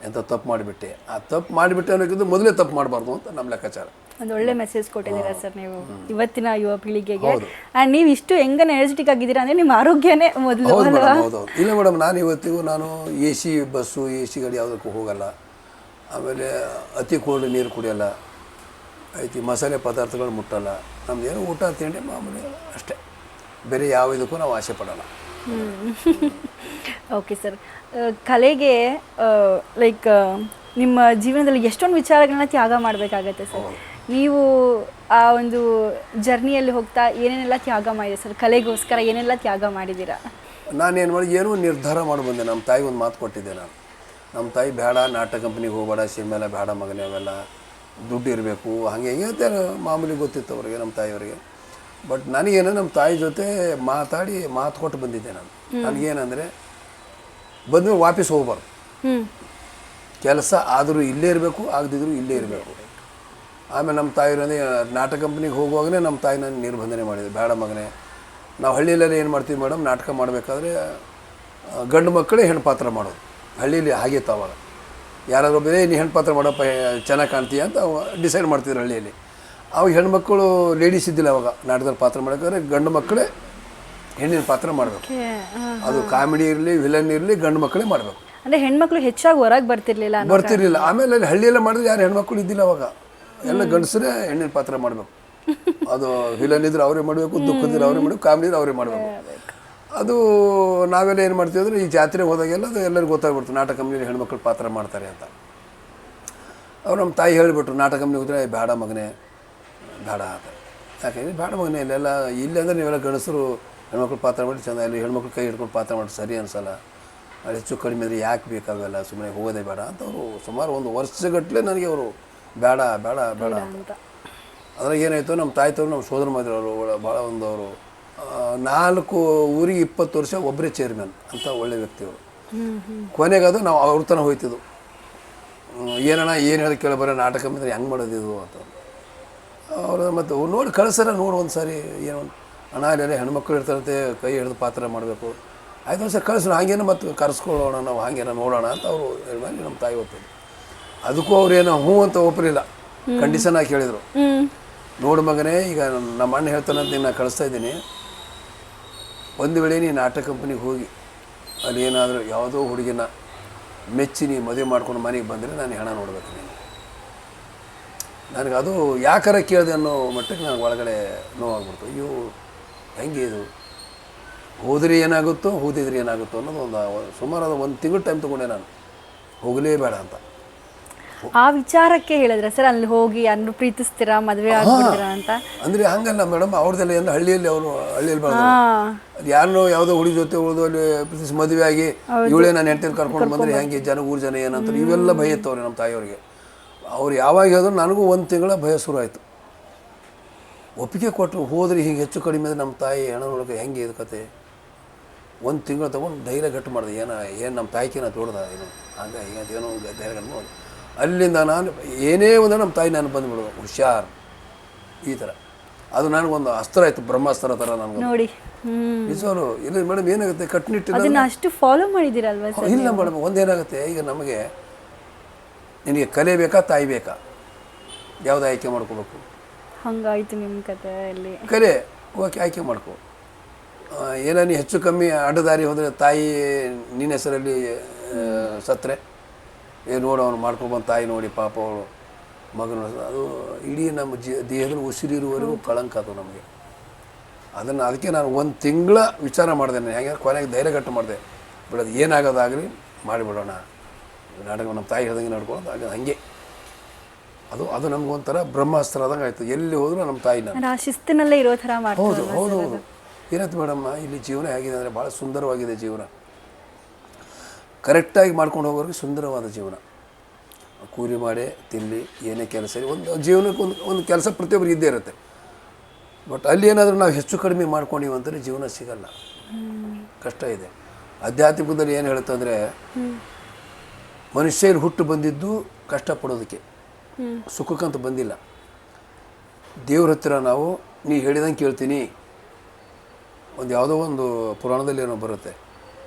ಎಂಥ ತಪ್ಪು ಮಾಡಿಬಿಟ್ಟೆ, ಆ ತಪ್ಪು ಮಾಡಿಬಿಟ್ಟೆ ಅನ್ನೋಕ್ಕಿಂತ ಮೊದಲೇ ತಪ್ಪು ಮಾಡಬಾರ್ದು ಅಂತ ನಮ್ಮ ಲೆಕ್ಕಾಚಾರ. ಒಂದು ಒಳ್ಳೆ ಮೆಸೇಜ್ ಕೊಟ್ಟಿದ್ದೀರಾ ಸರ್ ನೀವು ಇವತ್ತಿನ ಯುವ ಪೀಳಿಗೆಗೆ. ಆ್ಯಂಡ್ ನೀವು ಇಷ್ಟು ಹೆಂಗೆ ಎನರ್ಜೆಟಿಕ್ ಆಗಿದ್ದೀರಾ ಅಂದರೆ ನಿಮ್ಮ ಆರೋಗ್ಯನೇ ಮೊದಲು. ಹೌದು. ಇಲ್ಲ ಮೇಡಮ್, ನಾನು ಇವತ್ತಿಗೂ AC ಬಸ್ಸು, AC ಗಾಡಿ ಯಾವುದಕ್ಕೂ ಹೋಗಲ್ಲ. ಆಮೇಲೆ ಅತಿ ಕೋಲ್ಡ್ ನೀರು ಕುಡಿಯೋಲ್ಲ, ಮಸಾಲೆ ಪದಾರ್ಥಗಳು ಮುಟ್ಟಲ್ಲ. ನಮ್ದು ಏನೋ ಊಟ ತಿಂಡಿ ಮಾಮೂಲಿ ಅಷ್ಟೇ, ಬೇರೆ ಯಾವ ಇದಕ್ಕೂ ನಾವು ಆಸೆ ಪಡೋಲ್ಲ. ಓಕೆ ಸರ್, ಕಲೆಗೆ ಲೈಕ್ ನಿಮ್ಮ ಜೀವನದಲ್ಲಿ ಎಷ್ಟೊಂದು ವಿಚಾರಗಳನ್ನ ತ್ಯಾಗ ಮಾಡಬೇಕಾಗತ್ತೆ ಸರ್. ನೀವು ಆ ಒಂದು ಜರ್ನಿಯಲ್ಲಿ ಹೋಗ್ತಾ ಏನೇನೆಲ್ಲ ತ್ಯಾಗ ಮಾಡಿದೆ ಸರ್? ಕಲೆಗೋಸ್ಕರ ಏನೆಲ್ಲ ತ್ಯಾಗ ಮಾಡಿದ್ದೀರಾ? ನಾನೇನು ಮಾಡಿ ಏನೋ ನಿರ್ಧಾರ ಮಾಡಿ ಬಂದೆ. ನಮ್ಮ ತಾಯಿಗೆ ಒಂದು ಮಾತು ಕೊಟ್ಟಿದ್ದೆ ನಾನು. ನಮ್ಮ ತಾಯಿ ಬೇಡ, ನಾಟಕ ಕಂಪ್ನಿಗೆ ಹೋಗಬೇಡ, ಸಿನಿಮಾ ಎಲ್ಲ ಬೇಡ ಮಗನೇ, ಅವೆಲ್ಲ ದುಡ್ಡು ಇರಬೇಕು, ಹಾಗೆ ಹಿಂಗೆ ಅಂತ ಮಾಮೂಲಿ ಗೊತ್ತಿತ್ತು ಅವರಿಗೆ, ನಮ್ಮ ತಾಯಿಯವರಿಗೆ. ಬಟ್ ನನಗೇನು ನಮ್ಮ ತಾಯಿ ಜೊತೆ ಮಾತು ಕೊಟ್ಟು ಬಂದಿದ್ದೆ ನಾನು. ನನಗೇನಂದರೆ ಬಂದು ವಾಪಸ್ ಹೋಗ್ಬಾರ್ದು, ಕೆಲಸ ಆದರೂ ಇಲ್ಲೇ ಇರಬೇಕು, ಆಗದಿದ್ರು ಇಲ್ಲೇ ಇರಬೇಕು. ಆಮೇಲೆ ನಮ್ಮ ತಾಯಿಯವ್ರೆ ನಾಟಕ ಕಂಪ್ನಿಗೆ ಹೋಗುವಾಗಲೇ ನಮ್ಮ ತಾಯಿ ನಾನು ನಿರ್ಬಂಧನೆ ಮಾಡಿದೆ, ಬೇಡ ಮಗನೇ. ನಾವು ಹಳ್ಳಿಯಲ್ಲೆಲ್ಲ ಏನು ಮಾಡ್ತೀವಿ ಮೇಡಮ್, ನಾಟಕ ಮಾಡಬೇಕಾದ್ರೆ ಗಂಡು ಮಕ್ಕಳೇ ಹೆಣ್ಣು ಪಾತ್ರ ಮಾಡೋದು. ಹಳ್ಳಿಯಲ್ಲಿ ಹಾಗಿತ್ತು ಅವಾಗ. ಯಾರಾದರೂ ಬೇರೆ ನೀ ಹೆಣ್ಣು ಪಾತ್ರ ಮಾಡಪ್ಪ, ಚೆನ್ನಾಗಿ ಕಾಣ್ತೀಯ ಅಂತ ಡಿಸೈಡ್ ಮಾಡ್ತಿದ್ರು ಹಳ್ಳಿಯಲ್ಲಿ. ಅವಾಗ ಹೆಣ್ಮಕ್ಕಳು ಲೇಡೀಸ್ ಇದ್ದಿಲ್ಲ ಅವಾಗ. ನಾಟಕದಲ್ಲಿ ಪಾತ್ರ ಮಾಡೋಕ್ಕಾದ್ರೆ ಗಂಡು ಮಕ್ಕಳೇ ಹೆಣ್ಣಿನ ಪಾತ್ರ ಮಾಡಬೇಕು. ಅದು ಕಾಮಿಡಿ ಇರಲಿ, ವಿಲನ್ ಇರಲಿ, ಗಂಡು ಮಕ್ಕಳೇ ಮಾಡಬೇಕು. ಅಂದರೆ ಹೆಣ್ಮಕ್ಳು ಹೆಚ್ಚಾಗಿ ಹೊರಗೆ ಬರ್ತಿರ್ಲಿಲ್ಲ. ಆಮೇಲೆ ಅಲ್ಲಿ ಹಳ್ಳಿಯೆಲ್ಲ ಮಾಡಿದ್ರೆ ಯಾರು ಹೆಣ್ಮಕ್ಳು ಇದ್ದಿಲ್ಲ ಅವಾಗ. ಎಲ್ಲ ಗಂಡಸರೇ ಹೆಣ್ಣಿನ ಪಾತ್ರ ಮಾಡಬೇಕು. ಅದು ವಿಲನ್ ಇದ್ರೆ ಅವರೇ ಮಾಡಬೇಕು, ದುಃಖದಿದ್ರೆ ಅವರೇ ಮಾಡಬೇಕು, ಕಾಮಿಡಿ ಇದ್ರೆ ಅವರೇ ಮಾಡಬೇಕು. ಅದು ನಾವೆಲ್ಲ ಏನು ಮಾಡ್ತೀವಿ ಅಂದರೆ ಈ ಜಾತ್ರೆಗೆ ಹೋದಾಗೆಲ್ಲ ಅದು ಎಲ್ಲರಿಗೂ ಗೊತ್ತಾಗ್ಬಿಡ್ತು ನಾಟಕ ಕಂಪ್ನಿಯಲ್ಲಿ ಹೆಣ್ಮಕ್ಳು ಪಾತ್ರ ಮಾಡ್ತಾರೆ ಅಂತ. ಅವ್ರು ನಮ್ಮ ತಾಯಿ ಹೇಳಿಬಿಟ್ರು, ನಾಟಕ ಕಂಪ್ನಿಗೆ ಹೋದರೆ ಬೇಡ ಮಗನೇ, ಬೇಡ ಅಂತ. ಯಾಕೆಂದರೆ ಬೇಡ ಮಗನೇ, ಇಲ್ಲೆಲ್ಲ ಇಲ್ಲಿ ಅಂದರೆ ನೀವೆಲ್ಲ ಗಂಡಸರು ಹೆಣ್ಮಕ್ಳು ಪಾತ್ರ ಮಾಡಿ ಚೆಂದ, ಇಲ್ಲಿ ಹೆಣ್ಮಕ್ಳು ಕೈ ಹಿಡ್ಕೊಂಡು ಪಾತ್ರ ಮಾಡಿ ಸರಿ ಅನಿಸಲ್ಲ, ಅಲ್ಲಿ ಹೆಚ್ಚು ಕಡಿಮೆ ಅಂದರೆ ಯಾಕೆ ಬೇಕಾವೆಲ್ಲ, ಸುಮ್ಮನೆ ಹೋಗೋದೇ ಬೇಡ ಅಂತ ಅವರು ಸುಮಾರು 1 ವರ್ಷಗಟ್ಟಲೆ ನನಗೆ ಅವರು ಬೇಡ ಬೇಡ ಬೇಡ ಅಂತ. ಅದ್ರಾಗ ಏನಾಯಿತು, ನಮ್ಮ ತಾಯ್ತವ್ರು ನಮ್ಮ ಸೋದರ ಮಾದ್ರು ಅವರು ಭಾಳ ಅವರು 4 ಊರಿಗೆ 20 ವರ್ಷ ಒಬ್ಬರೇ ಚೇರ್ಮನ್ ಅಂತ ಒಳ್ಳೆ ವ್ಯಕ್ತಿಗಳು. ಕೊನೆಗದು ನಾವು ಅವ್ರ ತನಕ ಹೋಯ್ತಿದ್ದು, ಏನಣ್ಣ ಏನು ಹೇಳಿ ಕೇಳಬಾರ ನಾಟಕ ಅಂದರೆ ಹೆಂಗೆ ಮಾಡೋದಿದು ಅಂತ. ಅವರು ಮತ್ತು ನೋಡಿ ಕಳಿಸ್ಯಾರ, ನೋಡು ಒಂದು ಸಾರಿ ಏನೋ ಅಣ್ಣ ಅಲ್ಲೆಲ್ಲ ಹೆಣ್ಮಕ್ಳು ಇರ್ತಾರಂತೆ, ಕೈ ಹಿಡಿದು ಪಾತ್ರ ಮಾಡಬೇಕು, ಆಯ್ತು ಒಂದು ಸರಿ ಕಳಿಸೋಣ, ಹಾಗೇನೋ ಮತ್ತು ಕರೆಸ್ಕೊಳ್ಳೋಣ, ನಾವು ಹಾಗೇನೋ ನೋಡೋಣ ಅಂತ ಅವರು ಹೇಳಿ ನಮ್ಮ ತಾಯಿ ಒಪ್ಪಿದ್ರು. ಅದಕ್ಕೂ ಅವ್ರೇನೋ ಹ್ಞೂ ಅಂತ ಒಪ್ಪಲಿಲ್ಲ, ಕಂಡೀಷನ್ ಆಗಿ ಹೇಳಿದರು. ನೋಡು ಮಗನೇ, ಈಗ ನಮ್ಮ ಅಣ್ಣ ಹೇಳ್ತಾನಂತ ನಾನು ಕಳಿಸ್ತಾ ಇದ್ದೀನಿ, ಒಂದು ವೇಳೆ ನೀನು ನಾಟಕ ಕಂಪ್ನಿಗೆ ಹೋಗಿ ಅಲ್ಲಿ ಏನಾದರೂ ಯಾವುದೋ ಹುಡುಗಿನ ಮೆಚ್ಚಿ ನೀ ಮದುವೆ ಮಾಡ್ಕೊಂಡು ಮನೆಗೆ ಬಂದರೆ ನಾನು ಹಣ ನೋಡ್ಬೇಕು ನೀನು. ನನಗೆ ಅದು ಯಾಕಾರ ಕೇಳಿದೆ ಅನ್ನೋ ಮಟ್ಟಕ್ಕೆ ನನಗೆ ಒಳಗಡೆ ನೋವಾಗ್ಬಿಡ್ತು. ಅಯ್ಯೋ ಹೆಂಗೆ ಇದು ಹೋದ್ರೆ ಏನಾಗುತ್ತೋ ಹೋದಿದ್ರೆ ಏನಾಗುತ್ತೋ ಅನ್ನೋದು ಒಂದು ಸುಮಾರು ಅದು 1 ತಿಂಗಳು ಟೈಮ್ ತೊಗೊಂಡೆ ನಾನು ಹೋಗಲೇಬೇಡ ಅಂತ. ಆ ವಿಚಾರಕ್ಕೆ ಹೇಳಿದ್ರೆ ಸರ್ ಅಲ್ಲಿ ಹೋಗಿ ಯಾರನ್ನು ಪ್ರೀತಿಸ್ತೀರಾ ಮದುವೆ ಆಗ್ಬಿಡ್ತೀರಾ ಅಂತ? ಅಂದರೆ ಹಂಗಲ್ಲ ಮೇಡಮ್, ಅವ್ರದ್ದೆಲ್ಲ ಏನು ಹಳ್ಳಿಯಲ್ಲಿ ಬೆಳೆದ ಅದು ಯಾರನ್ನೋ ಯಾವುದೋ ಹುಡುಗಿ ಜೊತೆ ಉಳಿದು ಅಲ್ಲಿ ಪ್ರೀತಿಸಿ ಮದುವೆ ಆಗಿ ಇವಳೇ ನಾನು ಹೆಂಡತಿಯಲ್ಲಿ ಕರ್ಕೊಂಡು ಬಂದರೆ ಹೆಂಗೆ ಊರು ಜನ ಏನಂತಾರೆ ಇವೆಲ್ಲ ಭಯ ಇತ್ತವ್ರೆ ನಮ್ಮ ತಾಯಿಯವ್ರಿಗೆ. ಅವ್ರು ಯಾವಾಗ ಹೇಳಿದ್ರು ನನಗೂ 1 ತಿಂಗಳ ಭಯ ಶುರು ಆಯಿತು. ಒಪ್ಪಿಗೆ ಕೊಟ್ಟರು ಹೋದ್ರೆ ಹೀಗೆ ಹೆಚ್ಚು ಕಡಿಮೆ ಅಂದರೆ ನಮ್ಮ ತಾಯಿ ಹೆಣ್ಣೊಳಗೆ ಹೆಂಗೆ ಇದು ಕತೆ 1 ತಿಂಗಳು ತೊಗೊಂಡು ಧೈರ್ಯ ಗಟ್ಟು ಮಾಡಿದೆ. ಏನು ನಮ್ಮ ತಾಯಿಗೆ ನಾನು ತೋಡ್ದ ಏನು ಹಂಗೆ ಹೀಗಂತ ಏನೋ ಧೈರ್ಯ ಗಟ್ಟು ಮಾಡಿ ಅಲ್ಲಿಂದ ನಾನು ಏನೇ ಒಂದು ನಮ್ಮ ತಾಯಿ ನಾನು ಬಂದುಬಿಡೋದು ಹುಷಾರ್ ಈ ಥರ. ಅದು ನನಗೊಂದು ಅಸ್ತ್ರ ಆಯಿತು, ಬ್ರಹ್ಮಾಸ್ತ್ರ ಥರ ನನಗೆ ನೋಡಿ. ನಿಜವಾಗ್ಲು ಇಲ್ಲ ಮೇಡಮ್, ಏನಾಗುತ್ತೆ ಕಟ್ಟುನಿಟ್ಟಿಲ್ಲ ಅದನ್ನ ಅಷ್ಟು ಫಾಲೋ ಮಾಡಿದ್ದೀರಲ್ವಾ ಸರ್? ಇಲ್ಲ ಮೇಡಮ್, ಒಂದೇನಾಗುತ್ತೆ ಈಗ ನಮಗೆ ನಿನಗೆ ಕಲೆ ಬೇಕಾ ತಾಯಿ ಬೇಕಾ ಯಾವ್ದು ಆಯ್ಕೆ ಮಾಡ್ಕೋಬೇಕು? ಹಂಗಾಯ್ತು ನಿಮ್ಮ ಕಥೆಯಲ್ಲಿ. ಕಲೆ ಓಕೆ ಆಯ್ಕೆ ಮಾಡ್ಕೊ. ಏನೋ ನೀ ಹೆಚ್ಚು ಕಮ್ಮಿ ಅಡ್ಡದಾರಿ ಹೋದರೆ ತಾಯಿ ನಿನ್ನ ಹೆಸರಲ್ಲಿ ಸತ್ತರೆ ನೋಡು ಅವನು ಮಾಡ್ಕೊಬಂದು ತಾಯಿ ನೋಡಿ ಪಾಪ ಅವಳು ಮಗನ ಅದು ಇಡೀ ನಮ್ಮ ದೇಹದಲ್ಲಿ ಉಸಿರಿರುವವರೆಗೂ ಕಳಂಕ ಅದು ನಮಗೆ. ಅದಕ್ಕೆ ನಾನು 1 ತಿಂಗಳ ವಿಚಾರ ಮಾಡಿದೆ. ನಾನು ಹೇಗೆ ಕೊನೆಗೆ ಧೈರ್ಯಗಟ್ಟು ಮಾಡಿದೆ, ಬಿಡೋದು ಏನಾಗೋದಾಗಲಿ ಮಾಡಿಬಿಡೋಣ, ನಾಟಕ ನಮ್ಮ ತಾಯಿ ಹೇಳ್ದಂಗೆ ನಡ್ಕೊಳ್ಳೋದು ಆಗ ಹಾಗೆ. ಅದು ನಮಗೊಂಥರ ಬ್ರಹ್ಮಾಸ್ತ್ರ ಆದಂಗೆ ಆಯಿತು. ಎಲ್ಲಿ ಹೋದರೂ ನಮ್ಮ ತಾಯಿನ ಆ ಶಿಸ್ತಿನಲ್ಲೇ ಇರೋ ಥರ ಹೌದು ಹೌದು ಹೌದು. ಏನಾಯ್ತು ಮೇಡಮ್ಮ, ಇಲ್ಲಿ ಜೀವನ ಹೇಗಿದೆ ಅಂದರೆ ಭಾಳ ಸುಂದರವಾಗಿದೆ ಜೀವನ. ಕರೆಕ್ಟಾಗಿ ಮಾಡ್ಕೊಂಡು ಹೋಗೋರಿಗೆ ಸುಂದರವಾದ ಜೀವನ. ಕೂಲಿ ಮಾಡಿ ತಿಲ್ಲಿ ಏನೇ ಕೆಲಸ ಒಂದು ಜೀವನಕ್ಕೆ ಒಂದು ಕೆಲಸ ಪ್ರತಿಯೊಬ್ಬರಿಗೆ ಇದ್ದೇ ಇರುತ್ತೆ. ಬಟ್ ಅಲ್ಲಿ ಏನಾದರೂ ನಾವು ಹೆಚ್ಚು ಕಡಿಮೆ ಮಾಡ್ಕೊಂಡಿವಿ ಅಂತಂದರೆ ಜೀವನ ಸಿಗಲ್ಲ, ಕಷ್ಟ ಇದೆ. ಆಧ್ಯಾತ್ಮಿಕದಲ್ಲಿ ಏನು ಹೇಳುತ್ತೆ ಅಂದರೆ ಮನುಷ್ಯ ಇಲ್ಲಿ ಹುಟ್ಟು ಬಂದಿದ್ದು ಕಷ್ಟಪಡೋದಕ್ಕೆ, ಸುಖಕ್ಕಂತ ಬಂದಿಲ್ಲ. ದೇವ್ರ ಹತ್ತಿರ ನಾವು ನೀ ಹೇಳಿದಂಗೆ ಕೇಳ್ತೀನಿ. ಯಾವುದೋ ಒಂದು ಪುರಾಣದಲ್ಲಿ ಏನೋ ಬರುತ್ತೆ,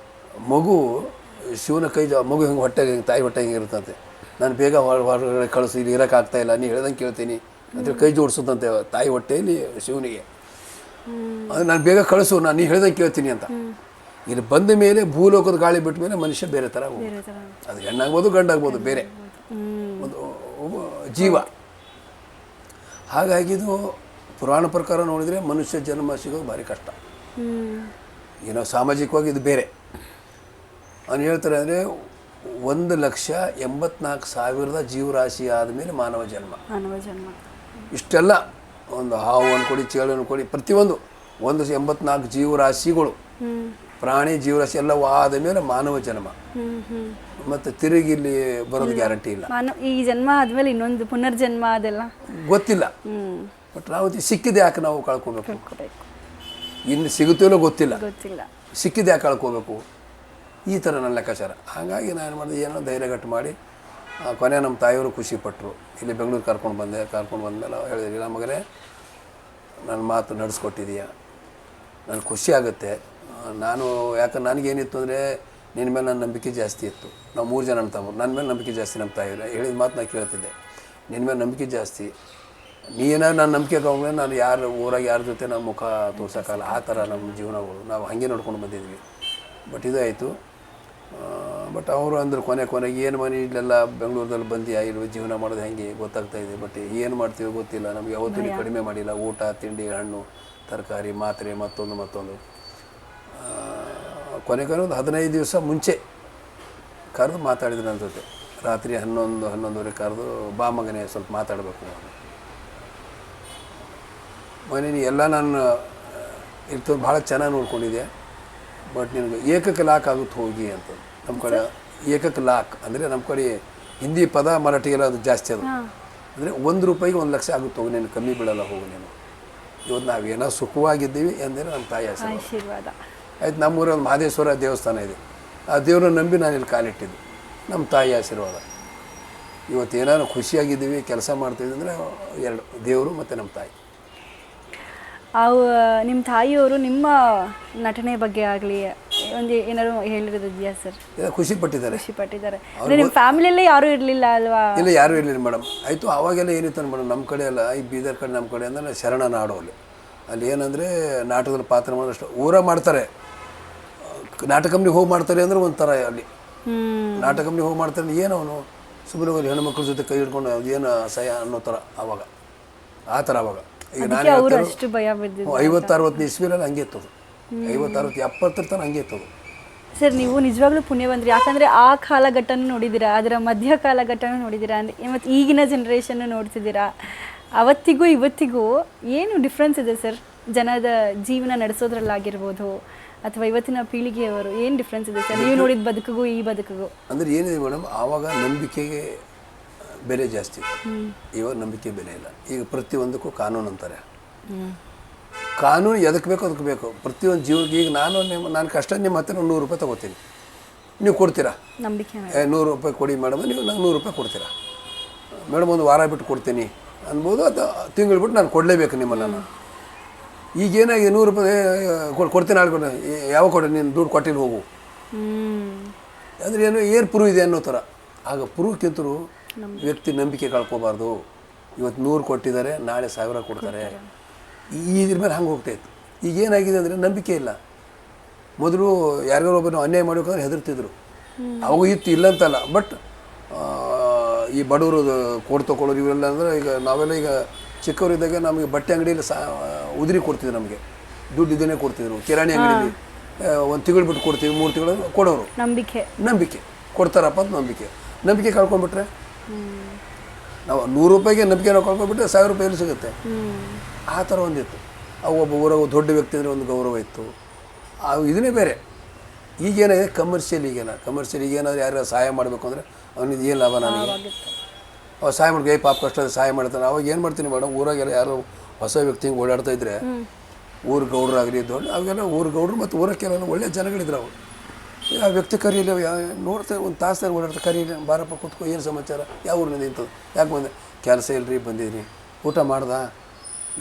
ಮಗು ಶಿವನ ಕೈ ಮಗು ಹೆಂಗೆ ಹೊಟ್ಟೆಗೆ ತಾಯಿ ಹೊಟ್ಟೆ ಹೆಂಗೆ ಇರುತ್ತಂತೆ, ನಾನು ಬೇಗ ಹೊರಗಡೆ ಕಳಿಸು, ಇಲ್ಲಿ ಇರೋಕ್ಕಾಗ್ತಾಯಿಲ್ಲ, ನೀ ಹೇಳ್ದಂಗೆ ಕೇಳ್ತೀನಿ ಅಂತ ಕೈ ಜೋಡಿಸುತ್ತಂತೆ ತಾಯಿ ಹೊಟ್ಟೆಯಲ್ಲಿ ಶಿವನಿಗೆ. ಅದು ನಾನು ಬೇಗ ಕಳಿಸು, ನಾನು ನೀ ಹೇಳ್ದಂಗೆ ಕೇಳ್ತೀನಿ ಅಂತ. ಇಲ್ಲಿ ಬಂದ ಮೇಲೆ ಭೂಲೋಕದ ಗಾಳಿ ಬಿಟ್ಟ ಮೇಲೆ ಮನುಷ್ಯ ಬೇರೆ ಥರ ಅದು ಹೆಣ್ಣಾಗ್ಬೋದು ಗಂಡಾಗ್ಬೋದು, ಬೇರೆ ಒಂದು ಜೀವ. ಹಾಗಾಗಿದು ಪುರಾಣ ಪ್ರಕಾರ ನೋಡಿದರೆ ಮನುಷ್ಯ ಜನ್ಮ ಸಿಗೋದು ಭಾರಿ ಕಷ್ಟ. ಏನೋ ಸಾಮಾಜಿಕವಾಗಿ ಇದು ಬೇರೆ. ಅವನು ಹೇಳ್ತಾರೆ ಅಂದರೆ 1,84,000 ಜೀವರಾಶಿ ಆದಮೇಲೆ ಮಾನವ ಜನ್ಮ. ಇಷ್ಟೆಲ್ಲ ಒಂದು ಹಾವು ಅನ್ಕೊಡಿ, ಚೇಳು ಅನ್ಕೊಡಿ, ಪ್ರತಿಯೊಂದು 184 ಜೀವರಾಶಿಗಳು, ಪ್ರಾಣಿ ಜೀವರಾಶಿ ಎಲ್ಲ ಆದ ಮೇಲೆ ಮಾನವ ಜನ್ಮ. ಮತ್ತು ತಿರುಗಿ ಇಲ್ಲಿ ಬರೋದು ಗ್ಯಾರಂಟಿ ಇಲ್ಲ. ಈ ಜನ್ಮ ಆದ್ಮೇಲೆ ಇನ್ನೊಂದು ಪುನರ್ಜನ್ಮ ಅದೆಲ್ಲ ಗೊತ್ತಿಲ್ಲ. ಬಟ್ ನಾವು ಸಿಕ್ಕಿದೆ ಯಾಕೆ ನಾವು ಕಳ್ಕೊಬೇಕು? ಇನ್ನು ಸಿಗುತ್ತೋ ಗೊತ್ತಿಲ್ಲ, ಸಿಕ್ಕಿದೆ ಯಾಕೆ ಕಳ್ಕೋಬೇಕು? ಈ ಥರ ನನ್ನ ಲೆಕ್ಕಾಚಾರ. ಹಾಗಾಗಿ ನಾನು ಏನು ಮಾಡಿದೆ, ಏನೋ ಧೈರ್ಯಗಟ್ಟು ಮಾಡಿ ಕೊನೆ ನಮ್ಮ ತಾಯಿಯವರು ಖುಷಿಪಟ್ಟರು. ಇಲ್ಲಿ ಬೆಂಗಳೂರು ಕರ್ಕೊಂಡು ಬಂದಮೇಲೆ ಹೇಳಿದ್ರು, ಇಲ್ಲ ಮಗನೇ ನನ್ನ ಮಾತು ನಡೆಸ್ಕೊಟ್ಟಿದೀಯ, ನನಗೆ ಖುಷಿ ಆಗುತ್ತೆ. ನಾನು ಯಾಕಂದ್ರೆ ನನಗೇನಿತ್ತು ಅಂದರೆ ನಿನ್ನ ಮೇಲೆ ನನ್ನ ನಂಬಿಕೆ ಜಾಸ್ತಿ ಇತ್ತು. ನಾವು 3 ಜನ ತಮ್ಮ ನನ್ನ ಮೇಲೆ ನಂಬಿಕೆ ಜಾಸ್ತಿ. ನಮ್ಮ ತಾಯಿಯವರು ಹೇಳಿದ ಮಾತು ನಾನು ಕೇಳ್ತಿದ್ದೆ, ನಿನ್ನ ಮೇಲೆ ನಂಬಿಕೆ ಜಾಸ್ತಿ, ನೀನಾದ್ರು ನನ್ನ ನಂಬಿಕೆ ತಗೊಂಡ್ರೆ ನಾನು ಊರಾಗ ಯಾರ ಜೊತೆ ನಮ್ಮ ಮುಖ ತೋರ್ಸೋಕ್ಕಲ್ಲ. ಆ ಥರ ನಮ್ಮ ಜೀವನಗಳು ನಾವು ಹಾಗೆ ನೋಡ್ಕೊಂಡು ಬಂದಿದ್ವಿ. ಬಟ್ ಇದಾಯಿತು. ಬಟ್ ಅವರು ಅಂದ್ರೆ ಕೊನೆಗೆ ಏನು ಮನೆ ಇಲ್ಲೆಲ್ಲ ಬೆಂಗಳೂರಲ್ಲಿ ಬಂದಿಯಾ, ಇಲ್ಲಿ ಜೀವನ ಮಾಡೋದು ಹೆಂಗೆ ಗೊತ್ತಾಗ್ತಾಯಿದೆ. ಬಟ್ ಏನು ಮಾಡ್ತೀವೋ ಗೊತ್ತಿಲ್ಲ. ನಮಗೆ ಯಾವತ್ತೂ ಕಡಿಮೆ ಮಾಡಿಲ್ಲ. ಊಟ ತಿಂಡಿ, ಹಣ್ಣು ತರಕಾರಿ, ಮಾತ್ರೆ, ಮತ್ತೊಂದು. ಕೊನೆಗೆ ಒಂದು 15 ದಿವಸ ಮುಂಚೆ ಕರೆದು ಮಾತಾಡಿದ್ರು ನನ್ನ ಜೊತೆ. ರಾತ್ರಿ 11-11:30 ಕರೆದು, ಬಾ ಮಗನೇ ಸ್ವಲ್ಪ ಮಾತಾಡಬೇಕು ಮನೆ, ನೀ ಎಲ್ಲ ನಾನು ಇರ್ತದೆ ಭಾಳ ಚೆನ್ನಾಗಿ ನೋಡ್ಕೊಂಡಿದ್ದೆ. ಬಟ್ ನಿನಗೆ ಏಕಕ್ಕೆ ಲಾಕ್ ಆಗುತ್ತೆ ಹೋಗಿ ಅಂತ. ನಮ್ಮ ಕಡೆ ಏಕಕ್ಕೆ ಲಾಕ್ ಅಂದರೆ ನಮ್ಮ ಕಡೆ ಹಿಂದಿ ಪದ ಮರಾಠಿಗೆಲ್ಲ ಅದು ಜಾಸ್ತಿ. ಅದು ಅಂದರೆ 1 ರೂಪಾಯಿಗೆ 1 ಲಕ್ಷ ಆಗುತ್ತೆ ಹೋಗಿ, ನೀನು ಕಮ್ಮಿ ಬೀಳಲ್ಲ ಹೋಗು ನೀನು. ಇವತ್ತು ನಾವೇನೋ ಸುಖವಾಗಿದ್ದೀವಿ ಅಂದರೆ ನಮ್ಮ ತಾಯಿ ಆಶೀರ್ವಾದ ಆಯ್ತು. ನಮ್ಮೂರಲ್ಲಿ ಒಂದು ಮಹದೇಶ್ವರ ದೇವಸ್ಥಾನ ಇದೆ. ಆ ದೇವ್ರನ್ನ ನಂಬಿ ನಾನು ಇಲ್ಲಿ ಕಾಲಿಟ್ಟಿದ್ದು, ನಮ್ಮ ತಾಯಿ ಆಶೀರ್ವಾದ. ಇವತ್ತು ಏನಾದ್ರು ಖುಷಿಯಾಗಿದ್ದೀವಿ, ಕೆಲಸ ಮಾಡ್ತಿದ್ವಿ ಅಂದರೆ 2 ದೇವರು ಮತ್ತು ನಮ್ಮ ತಾಯಿ. ನಿಮ್ಮ ತಾಯಿಯವರು ನಿಮ್ಮ ನಟನೆ ಬಗ್ಗೆ ಆಗಲಿ ಒಂದು ಏನಾದ್ರು ಹೇಳಿರೋದಿದೆಯಾ ಸರ್? ಖುಷಿ ಪಟ್ಟಿದ್ದಾರೆ. ನಿಮ್ಮ ಫ್ಯಾಮಿಲಿಯಲ್ಲೇ ಯಾರೂ ಇರಲಿಲ್ಲ ಅಲ್ವಾ? ಇಲ್ಲ, ಯಾರೂ ಇರಲಿಲ್ಲ ಮೇಡಮ್. ಆಯಿತು. ಆವಾಗೆಲ್ಲ ಏನಿತ್ತು ಮೇಡಮ್, ನಮ್ಮ ಕಡೆ ಎಲ್ಲ ಈ ಬೀದರ್ ಕಡೆ ನಮ್ಮ ಕಡೆ ಅಂದರೆ ಶರಣ ನಾಡು. ಅಲ್ಲಿ ಏನಂದರೆ ನಾಟಕದಲ್ಲಿ ಪಾತ್ರ ಮಾಡೋಷ್ಟು ಊರ ಮಾಡ್ತಾರೆ. ನಾಟಕ ಕಂಪ್ನಿಗೆ ಹೋಗಿ ಮಾಡ್ತಾರೆ ಅಂದರೆ ಒಂಥರ. ಅಲ್ಲಿ ನಾಟಕ ಕಂಪ್ನಿಗೆ ಹೋಗಿ ಮಾಡ್ತಾರೆ ಏನು ಅವನು ಸುಮ್ಮನೆ ಹೆಣ್ಮಕ್ಳ ಜೊತೆ ಕೈ ಹಿಡ್ಕೊಂಡು ಏನು ಅಸಹ್ಯ ಅನ್ನೋ ಥರ. ಆವಾಗ ಆ ಥರ ಈಗ ಅದಕ್ಕೆ ಅವರು ಅಷ್ಟು ಭಯ ಬಿದ್ದಿದ್ದು. 50-60 ಇಸ್ವಿನಲ್ಲಿ ಹಂಗೆ ಇತ್ತದು, 50-60-70 ತನಕ ಹಂಗೆ ಇತ್ತದು. ಸರ್ ನೀವು ನಿಜವಾಗ್ಲೂ ಪುಣ್ಯವಂತರು, ಯಾಕಂದರೆ ಆ ಕಾಲಘಟ್ಟನೂ ನೋಡಿದ್ದೀರಾ, ಅದರ ಮಧ್ಯ ಕಾಲಘಟ್ಟನೂ ನೋಡಿದ್ದೀರಾ, ಅಂದರೆ ಮತ್ತು ಈಗಿನ ಜನ್ರೇಷನ್ನು ನೋಡ್ತಿದ್ದೀರಾ. ಅವತ್ತಿಗೂ ಇವತ್ತಿಗೂ ಏನು ಡಿಫ್ರೆನ್ಸ್ ಇದೆ ಸರ್? ಜನದ ಜೀವನ ನಡೆಸೋದ್ರಲ್ಲಾಗಿರ್ಬೋದು ಅಥವಾ ಇವತ್ತಿನ ಪೀಳಿಗೆಯವರು ಏನು ಡಿಫ್ರೆನ್ಸ್ ಇದೆ ಸರ್, ನೀವು ನೋಡಿದ ಬದುಕಿಗೂ ಈ ಬದುಕಿಗೂ? ಅಂದರೆ ಏನಿದೆ ಮೇಡಮ್, ಆವಾಗ ನಂಬಿಕೆಗೆ ಬೆಲೆ ಜಾಸ್ತಿ, ಇವಾಗ ನಂಬಿಕೆ ಬೆಲೆ ಇಲ್ಲ. ಈಗ ಪ್ರತಿಯೊಂದಕ್ಕೂ ಕಾನೂನು ಅಂತಾರೆ. ಕಾನೂನು ಎದಕ್ಕೆ ಬೇಕು ಅದಕ್ಕೆ ಬೇಕು, ಪ್ರತಿಯೊಂದು ಜೀವಕ್ಕೆ. ಈಗ ನಾನು ಕಷ್ಟ ನಿಮ್ಮ ಹತ್ರ 100 ರೂಪಾಯಿ ತೊಗೋತೀನಿ, ನೀವು ಕೊಡ್ತೀರಾ? ನಂಬಿಕೆ 100 ರೂಪಾಯಿ ಕೊಡಿ ಮೇಡಮ್, ನೀವು ನಂಗೆ 100 ರೂಪಾಯಿ ಕೊಡ್ತೀರಾ? ಮೇಡಮ್ ಒಂದು ವಾರ ಬಿಟ್ಟು ಕೊಡ್ತೀನಿ ಅನ್ಬೋದು, ಅಥವಾ ತಿಂಗಳು ಬಿಟ್ಟು ನಾನು ಕೊಡಲೇಬೇಕು ನಿಮ್ಮನ್ನು. ಈಗೇನಾಗಿದೆ, 100 ರೂಪಾಯಿ ಕೊಡ್ತೀನಿ, ನಾಳೆ ಕೊಡ್ತೀನಿ, ಯಾವಾಗ ಕೊಡಿ, ನೀನು ದುಡ್ಡು ಕೊಟ್ಟಿಲ್ಲ ಹೋಗು ಅಂದರೆ ಏನು ಪ್ರೂವ್ ಇದೆ ಅನ್ನೋ ಥರ. ಆಗ ಪ್ರೂವ್ಕ್ಕಿಂತರೂ ವ್ಯಕ್ತಿ ನಂಬಿಕೆ ಕಳ್ಕೊಬಾರ್ದು. ಇವತ್ತು 100 ಕೊಟ್ಟಿದ್ದಾರೆ, ನಾಳೆ 1000 ಕೊಡ್ತಾರೆ, ಇದ್ರ ಮೇಲೆ ಹಂಗೆ ಹೋಗ್ತಾಯಿತ್ತು. ಈಗೇನಾಗಿದೆ ಅಂದರೆ ನಂಬಿಕೆ ಇಲ್ಲ. ಮೊದಲು ಯಾರಿಗಾರು ಒಬ್ಬರು ಅನ್ಯಾಯ ಮಾಡಬೇಕಂದ್ರೆ ಹೆದರ್ತಿದ್ರು, ಅವಾಗ ಇತ್ತು, ಇಲ್ಲ ಅಂತಲ್ಲ. ಬಟ್ ಈ ಬಡವರು ಕೊಡು ತೊಗೊಳ್ಳೋರು ಇವೆಲ್ಲ ಅಂದರೆ, ಈಗ ನಾವೆಲ್ಲ ಈಗ ಚಿಕ್ಕವರಿದ್ದಾಗ ನಮಗೆ ಬಟ್ಟೆ ಅಂಗಡಿಯಲ್ಲಿ ಉದುರಿ ಕೊಡ್ತಿದ್ರು, ನಮಗೆ ದುಡ್ಡು ಇದನ್ನೇ ಕೊಡ್ತಿದ್ರು. ಕಿರಾಣಿ ಅಂಗಡಿಯಲ್ಲಿ ಒಂದು ತಿಂಗಳು ಬಿಟ್ಟು ಕೊಡ್ತೀವಿ, 3 ತಿಂಗಳು ಕೊಡೋರು. ನಂಬಿಕೆ ಕೊಡ್ತಾರಪ್ಪ ಅಂತ ನಂಬಿಕೆ ಕಳ್ಕೊಂಡ್ಬಿಟ್ರೆ, ನಾವು 100 ರೂಪಾಯಿಗೆ ನಂಬಿಕೆ ನಾವು ಕಳ್ಕೊಂಡ್ಬಿಟ್ರೆ 1000 ರೂಪಾಯಿ ಎಲ್ಲಿ ಸಿಗುತ್ತೆ? ಆ ಥರ ಒಂದಿತ್ತು. ಅವು ಒಬ್ಬ ಊರಾಗ ದೊಡ್ಡ ವ್ಯಕ್ತಿ ಅಂದರೆ ಒಂದು ಗೌರವ ಇತ್ತು. ಇದನ್ನೇ ಬೇರೆ. ಈಗೇನಾಗಿದೆ ಕಮರ್ಷಿಯಲ್, ಈಗೇನಾದರೂ ಯಾರು ಸಹಾಯ ಮಾಡಬೇಕು ಅಂದರೆ ಅವನಿಗೆ ಏನು ಲಾಭ? ನನಗೆ ಅವ ಸಹಾಯ ಮಾಡ್ಕೊ, ಪಾಪ ಕಷ್ಟ ಸಹಾಯ ಮಾಡ್ತಾನೆ. ಅವಾಗ ಏನು ಮಾಡ್ತೀನಿ ಮೇಡಮ್, ಊರಾಗೆಲ್ಲ ಯಾರೋ ಹೊಸ ವ್ಯಕ್ತಿ ಹಿಂಗೆ ಓಡಾಡ್ತಾ ಇದ್ದರೆ, ಊರು ಗೌಡ್ರಾಗಲಿ ದೊಡ್ಡ ಅವಾಗೆಲ್ಲ ಊರು ಗೌಡ್ರು ಮತ್ತು ಊರಕ್ಕೆಲ್ಲ ಒಳ್ಳೆಯ ಜನಗಳಿದ್ರು. ಅವು ಆ ವ್ಯಕ್ತಿ ಕರೀಲಿ, ನೋಡ್ತಾರೆ, ಒಂದು ತಾಸು ಓಡಾಡ್ತಾರೆ, ಕರೀಲಿ, ಬಾರಪ್ಪ ಕೂತ್ಕೊ, ಏನು ಸಮಾಚಾರ, ಯಾವ ಊರಿನಿಂದ ಇಂಥದ್ದು, ಯಾಕೆ ಬಂದೆ? ಕೆಲಸ ಇಲ್ಲರಿ, ಬಂದಿದ್ದೀನಿ. ಊಟ ಮಾಡ್ದಾ?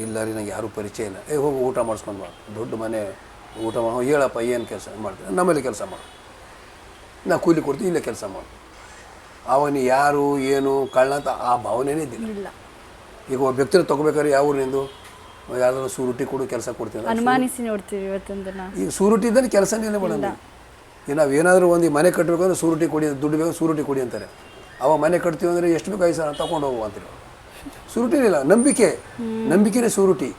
ಇಲ್ಲ ರೀ, ನಂಗೆ ಯಾರೂ ಪರಿಚಯ ಇಲ್ಲ. ಹೋಗಿ ಊಟ ಮಾಡಿಸ್ಕೊಂಡು ಬಾ, ದೊಡ್ಡ ಮನೆ, ಊಟ ಮಾಡಿ ಹೇಳಪ್ಪ ಏನು ಕೆಲಸ ಮಾಡ್ತೀನಿ? ನಮ್ಮಲ್ಲಿ ಕೆಲಸ ಮಾಡು, ನಾ ಕೂಲಿ ಕೊಡ್ತೀವಿ, ಇಲ್ಲೇ ಕೆಲಸ ಮಾಡು. ಅವನು ಯಾರು ಏನು ಕಳ್ಳ ಅಂತ ಆ ಭಾವನೆನೇ ಇದ್ದಿಲ್ಲ. ಈಗ ಒಬ್ಬ ವ್ಯಕ್ತಿನ ತೊಗೋಬೇಕಾದ್ರೆ ಯಾವ ಊರಿನಿಂದು, ಯಾವ್ದಾದ್ರು ಸೂರುಟಿ ಕೊಡು, ಕೆಲಸ ಕೊಡ್ತೀವಿ, ಅನುಮಾನಿಸಿ ನೋಡ್ತೀವಿ ಇವತ್ತೊಂದು. ಈಗ ಸೂರುಟಿ ಇದ್ದಲ್ಲಿ ಕೆಲಸನೇ ಇಲ್ಲ ಮೇಡಮ್. ಈಗ ನಾವು ಏನಾದರೂ ಒಂದು ಮನೆ ಕಟ್ಟಬೇಕಂದ್ರೆ ಸೂರುಟಿ ಕೊಡಿ, ದುಡ್ಡು ಬೇಕು ಸೂರುಟಿ ಕೊಡಿ ಅಂತಾರೆ. ಅವ ಮನೆ ಕಟ್ತೀವಿ ಅಂದರೆ ಎಷ್ಟು ಬೇಕು 5 ಸಾವಿರ ತೊಗೊಂಡು ಹೋಗುವ ಅಂತೀವಿ. ಸೂರುಟಿನೇ ಇಲ್ಲ, ನಂಬಿಕೆನೇ ಸೂರುಟಿ.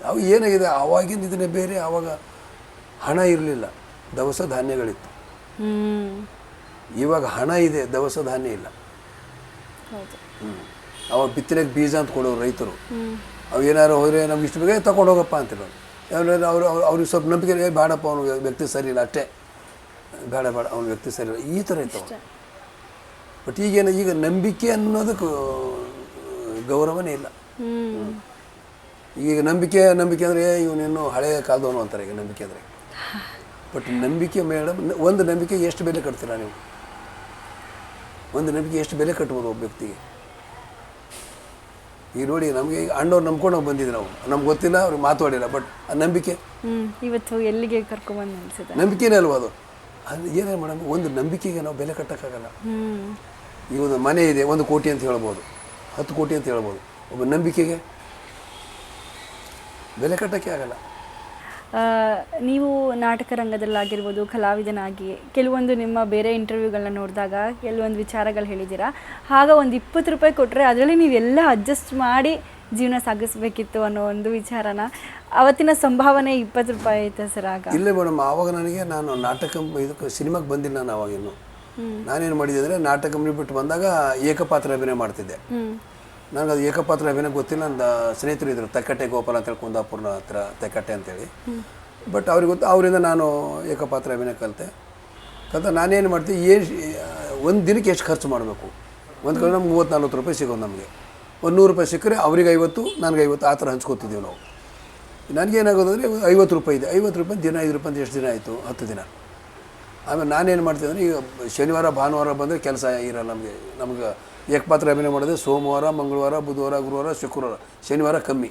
ಅವು ಏನಾಗಿದೆ, ಆವಾಗಿಂದ ಇದನ್ನೇ ಬೇರೆ. ಆವಾಗ ಹಣ ಇರಲಿಲ್ಲ, ದವಸ ಧಾನ್ಯಗಳಿತ್ತು. ಇವಾಗ ಹಣ ಇದೆ, ದವಸ ಧಾನ್ಯ ಇಲ್ಲ. ಅವಾಗ ಬಿತ್ತನೆಗೆ ಬೀಜ ಅಂತ ಕೊಡೋರು ರೈತರು. ಅವು ಏನಾರು ಹೋದರೆ ನಮ್ಗೆ ಇಷ್ಟು ಬೇಗ ತೊಗೊಂಡು ಹೋಗಪ್ಪ ಅಂತಿರೋ. ಅವ್ರಿಗೆ ಸ್ವಲ್ಪ ನಂಬಿಕೆ, ಬೇಡಪ್ಪ ಅವ್ನು ವ್ಯಕ್ತಿ ಸರಿ ಇಲ್ಲ, ಅಷ್ಟೇ, ಬೇಡ ಅವ್ನ ವ್ಯಕ್ತಿ ಸರಿ ಇಲ್ಲ, ಈ ಥರ ಇತ್ತು. ಬಟ್ ಈಗ ನಂಬಿಕೆ ಅನ್ನೋದಕ್ಕೆ ಗೌರವನೇ ಇಲ್ಲ. ಈಗ ನಂಬಿಕೆ ಅಂದರೆ ಇವನೇನು ಹಳೆಯ ಕಾಲದವನು ಅಂತಾರೆ ಈಗ ನಂಬಿಕೆ ಅಂದರೆ. ಬಟ್ ನಂಬಿಕೆ ಮೇಡಮ್, ಒಂದು ನಂಬಿಕೆ ಎಷ್ಟು ಬೆಲೆ ಕಟ್ತೀರಾ ನೀವು? ಒಂದು ನಂಬಿಕೆ ಎಷ್ಟು ಬೆಲೆ ಕಟ್ಬೋದು ಒಬ್ಬ ವ್ಯಕ್ತಿಗೆ? ಈಗ ನೋಡಿ, ನಮಗೆ ಅಣ್ಣವ್ರು ನಂಬ್ಕೊಂಡು ನಾವು ಬಂದಿದ್ವಿ, ನಮ್ಗೆ ಗೊತ್ತಿಲ್ಲ, ಅವ್ರಿಗೆ ಮಾತಾಡಿಲ್ಲ. ಬಟ್ ಆ ನಂಬಿಕೆ ಇವತ್ತು ಎಲ್ಲಿಗೆ ಕರ್ಕೊಂಡ್ಬಂದು ಅನಿಸುತ್ತೆ? ನಂಬಿಕೆನೇ ಅಲ್ವ ಅದು? ಏನೇ ಮೇಡಮ್, ಒಂದು ನಂಬಿಕೆಗೆ ನಾವು ಬೆಲೆ ಕಟ್ಟೋಕ್ಕಾಗಲ್ಲ. ಈಗ ಒಂದು ಮನೆ ಇದೆ, 1 ಕೋಟಿ ಅಂತ ಹೇಳ್ಬೋದು, 10 ಕೋಟಿ ಅಂತ ಹೇಳ್ಬೋದು. ಒಬ್ಬ ನಂಬಿಕೆಗೆ ಬೆಲೆ ಕಟ್ಟೋಕ್ಕೆ ಆಗಲ್ಲ. ನೀವು ನಾಟಕ ರಂಗದಲ್ಲಾಗಿರ್ಬೋದು, ಕಲಾವಿದನಾಗಿ ಕೆಲವೊಂದು ನಿಮ್ಮ ಬೇರೆ ಇಂಟರ್ವ್ಯೂಗಳನ್ನ ನೋಡಿದಾಗ ಕೆಲವೊಂದು ವಿಚಾರಗಳು ಹೇಳಿದ್ದೀರಾ. ಆಗ ಒಂದು 20 ರೂಪಾಯಿ ಕೊಟ್ಟರೆ ಅದರಲ್ಲಿ ನೀವೆಲ್ಲ ಅಡ್ಜಸ್ಟ್ ಮಾಡಿ ಜೀವನ ಸಾಗಿಸ್ಬೇಕಿತ್ತು ಅನ್ನೋ ಒಂದು ವಿಚಾರನ, ಅವತ್ತಿನ ಸಂಭಾವನೆ 20 ರೂಪಾಯಿ ಐತೆ ಸರ್ ಆಗ? ಇಲ್ಲ ಮೇಡಮ್, ಆವಾಗ ನಾನು ನಾಟಕ ಇದಕ್ಕೆ ಸಿನಿಮಾಗೆ ಬಂದಿಲ್ಲ. ನಾನು ಆವಾಗಿನ್ನು ನಾನೇನು ಮಾಡಿದ್ದೆ ಅಂದರೆ, ನಾಟಕ ಕಂಪ್ನಿ ಬಿಟ್ಟು ಬಂದಾಗ ಏಕಪಾತ್ರ ಅಭಿನಯ ಮಾಡ್ತಿದ್ದೆ. ನನಗೆ ಅದು ಏಕಪಾತ್ರ ಅಭಿನಯ ಗೊತ್ತಿಲ್ಲ. ನನ್ನ ಸ್ನೇಹಿತರು ಇದ್ದರು, ತೆಕ್ಕಟ್ಟೆ ಗೋಪಾಲ ಅಂತೇಳಿ, ಕುಂದಾಪುರ ಹತ್ರ ತೆಕ್ಕಟ್ಟೆ ಅಂತೇಳಿ. ಬಟ್ ಅವ್ರಿಗೆ ಗೊತ್ತು, ಅವರಿಂದ ನಾನು ಏಕಪಾತ್ರ ಅಭಿನಯ ಕಲಿತೆ. ನಾನೇನು ಮಾಡ್ತೀನಿ, ಒಂದು ದಿನಕ್ಕೆ ಎಷ್ಟು ಖರ್ಚು ಮಾಡಬೇಕು? ಒಂದು ಕಡೆ ನಮ್ಗೆ 30-40 ರೂಪಾಯಿ ಸಿಗೋದು. ನಮಗೆ ಒಂದು 100 ರೂಪಾಯಿ ಸಿಕ್ಕರೆ ಅವ್ರಿಗೆ 50, ನನಗೆ 50, ಆ ಥರ ಹಂಚ್ಕೋತಿದ್ದೀವಿ ನಾವು. ನನಗೇನಾಗೋದು ಅಂದರೆ 50 ರೂಪಾಯಿ ಇದೆ, 50 ರೂಪಾಯಿ ದಿನ, 5 ರೂಪಾಯಿ ಎಷ್ಟು ದಿನ ಆಯಿತು? 10 ದಿನ. ಆಮೇಲೆ ನಾನೇನು ಮಾಡ್ತೀನಿ ಅಂದರೆ, ಈಗ ಶನಿವಾರ ಭಾನುವಾರ ಬಂದರೆ ಕೆಲಸ ಇರಲ್ಲ ನಮ್ಗೆ ಏಕಪಾತ್ರ ಅಭಿನಯ ಮಾಡಿದ್ರೆ ಸೋಮವಾರ, ಮಂಗಳವಾರ, ಬುಧವಾರ, ಗುರುವಾರ, ಶುಕ್ರವಾರ, ಶನಿವಾರ ಕಮ್ಮಿ.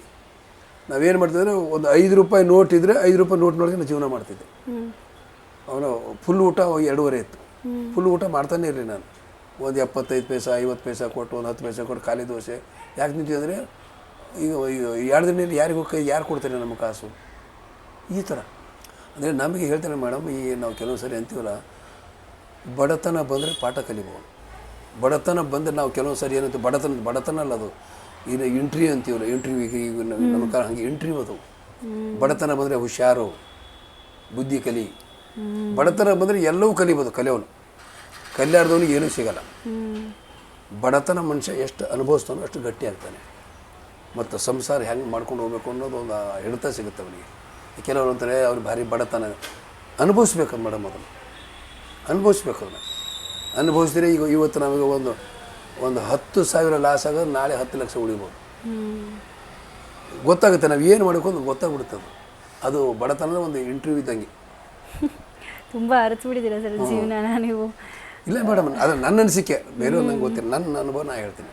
ನಾವೇನು ಮಾಡ್ತಿದ್ರೆ, ಒಂದು 5 ರೂಪಾಯಿ ನೋಟ್ ಇದ್ದರೆ 5 ರೂಪಾಯಿ ನೋಟ್ ನೋಡಿದ್ರೆ ನಾನು ಜೀವನ ಮಾಡ್ತಿದ್ದೆ. ಅವನು ಫುಲ್ ಊಟ 2.5 ಇತ್ತು. ಫುಲ್ ಊಟ ಮಾಡ್ತಾನೆ ಇರಲಿ ನಾನು. ಒಂದು 75 ಪೈಸೆ, 50 ಪೈಸೆ ಕೊಟ್ಟು, ಒಂದು 10 ಪೈಸೆ ಕೊಟ್ಟು ಖಾಲಿ ದೋಸೆ. ಯಾಕೆ ನಿಂತಿದ್ದರೆ, ಈಗ 2 ದಿನದಲ್ಲಿ ಯಾರು ಕೊಡ್ತಾರೆ ನಮ್ಮ ಕಾಸು? ಈ ಥರ ಅಂದರೆ ನಮಗೆ ಹೇಳ್ತಾರೆ ಮೇಡಮ್. ನಾವು ಕೆಲವೊಂದು ಸರಿ ಅಂತೀವಲ್ಲ, ಬಡತನ ಬಂದರೆ ಪಾಠ ಕಲಿಬೋದು. ಬಡತನ ಬಂದರೆ ನಾವು ಕೆಲವೊಂದು ಸರಿ ಏನಂತ, ಬಡತನ ಅಲ್ಲ ಅದು, ಇನ್ನು ಇಂಟ್ರ್ವ್ಯೂ ಅಂತೀವಲ್ಲ ಇಂಟ್ರ್ವ್ಯೂಗೆ ಈಗ ನಮ್ಮ ಕಾಲ ಹಾಗೆ ಇಂಟ್ರ್ವ್ಯೂ ಅದು. ಬಡತನ ಬಂದರೆ ಹುಷಾರು, ಬುದ್ಧಿ ಕಲಿ. ಬಡತನ ಬಂದರೆ ಎಲ್ಲವೂ ಕಲಿಬೋದು ಕಲಿಯೋನು. ಕಲಿಯಾರ್ದವನಿಗೆ ಏನೂ ಸಿಗಲ್ಲ. ಬಡತನ ಮನುಷ್ಯ ಎಷ್ಟು ಅನುಭವಿಸ್ತಾನೋ ಅಷ್ಟು ಗಟ್ಟಿ ಆಗ್ತಾನೆ. ಮತ್ತು ಸಂಸಾರ ಹೆಂಗೆ ಮಾಡ್ಕೊಂಡು ಹೋಗ್ಬೇಕು ಅನ್ನೋದು ಒಂದು ಹಿಡಿತ ಸಿಗುತ್ತೆ ಅವನಿಗೆ. ಕೆಲವರು ಅಂತಾರೆ ಅವ್ರು ಭಾರಿ ಬಡತನ ಅನುಭವಿಸ್ಬೇಕು ಮೇಡಮ್, ಅದನ್ನು ಅನುಭವಿಸ್ಬೇಕು. ಅದನ್ನು ಅನುಭವಿಸಿದ್ರೆ ಈಗ ಇವತ್ತು ನಮಗೆ ಒಂದು 10,000 ಲಾಸ್ ಆಗೋದು ನಾಳೆ 10 ಲಕ್ಷ ಉಳಿಬೋದು. ಗೊತ್ತಾಗುತ್ತೆ ನಾವು ಏನು ಮಾಡಬೇಕು ಅಂತ ಗೊತ್ತಾಗ್ಬಿಡುತ್ತೆ. ಅದು ಬಡತನದ ಒಂದು ಇಂಟರ್ವ್ಯೂ ಇದ್ದಂಗೆ. ತುಂಬ ಅರ್ಥ ಬಿಟ್ಟಿದ್ದೀರಾ ಸರ್ ಜೀವನ ನೀವು. ಇಲ್ಲ ಮೇಡಮ್, ಅದು ನನ್ನ ಅನಿಸಿಕೆ, ಬೇರೆ ನಂಗೆ ಗೊತ್ತಿಲ್ಲ, ನನ್ನ ಅನುಭವ ನಾನು ಹೇಳ್ತೀನಿ.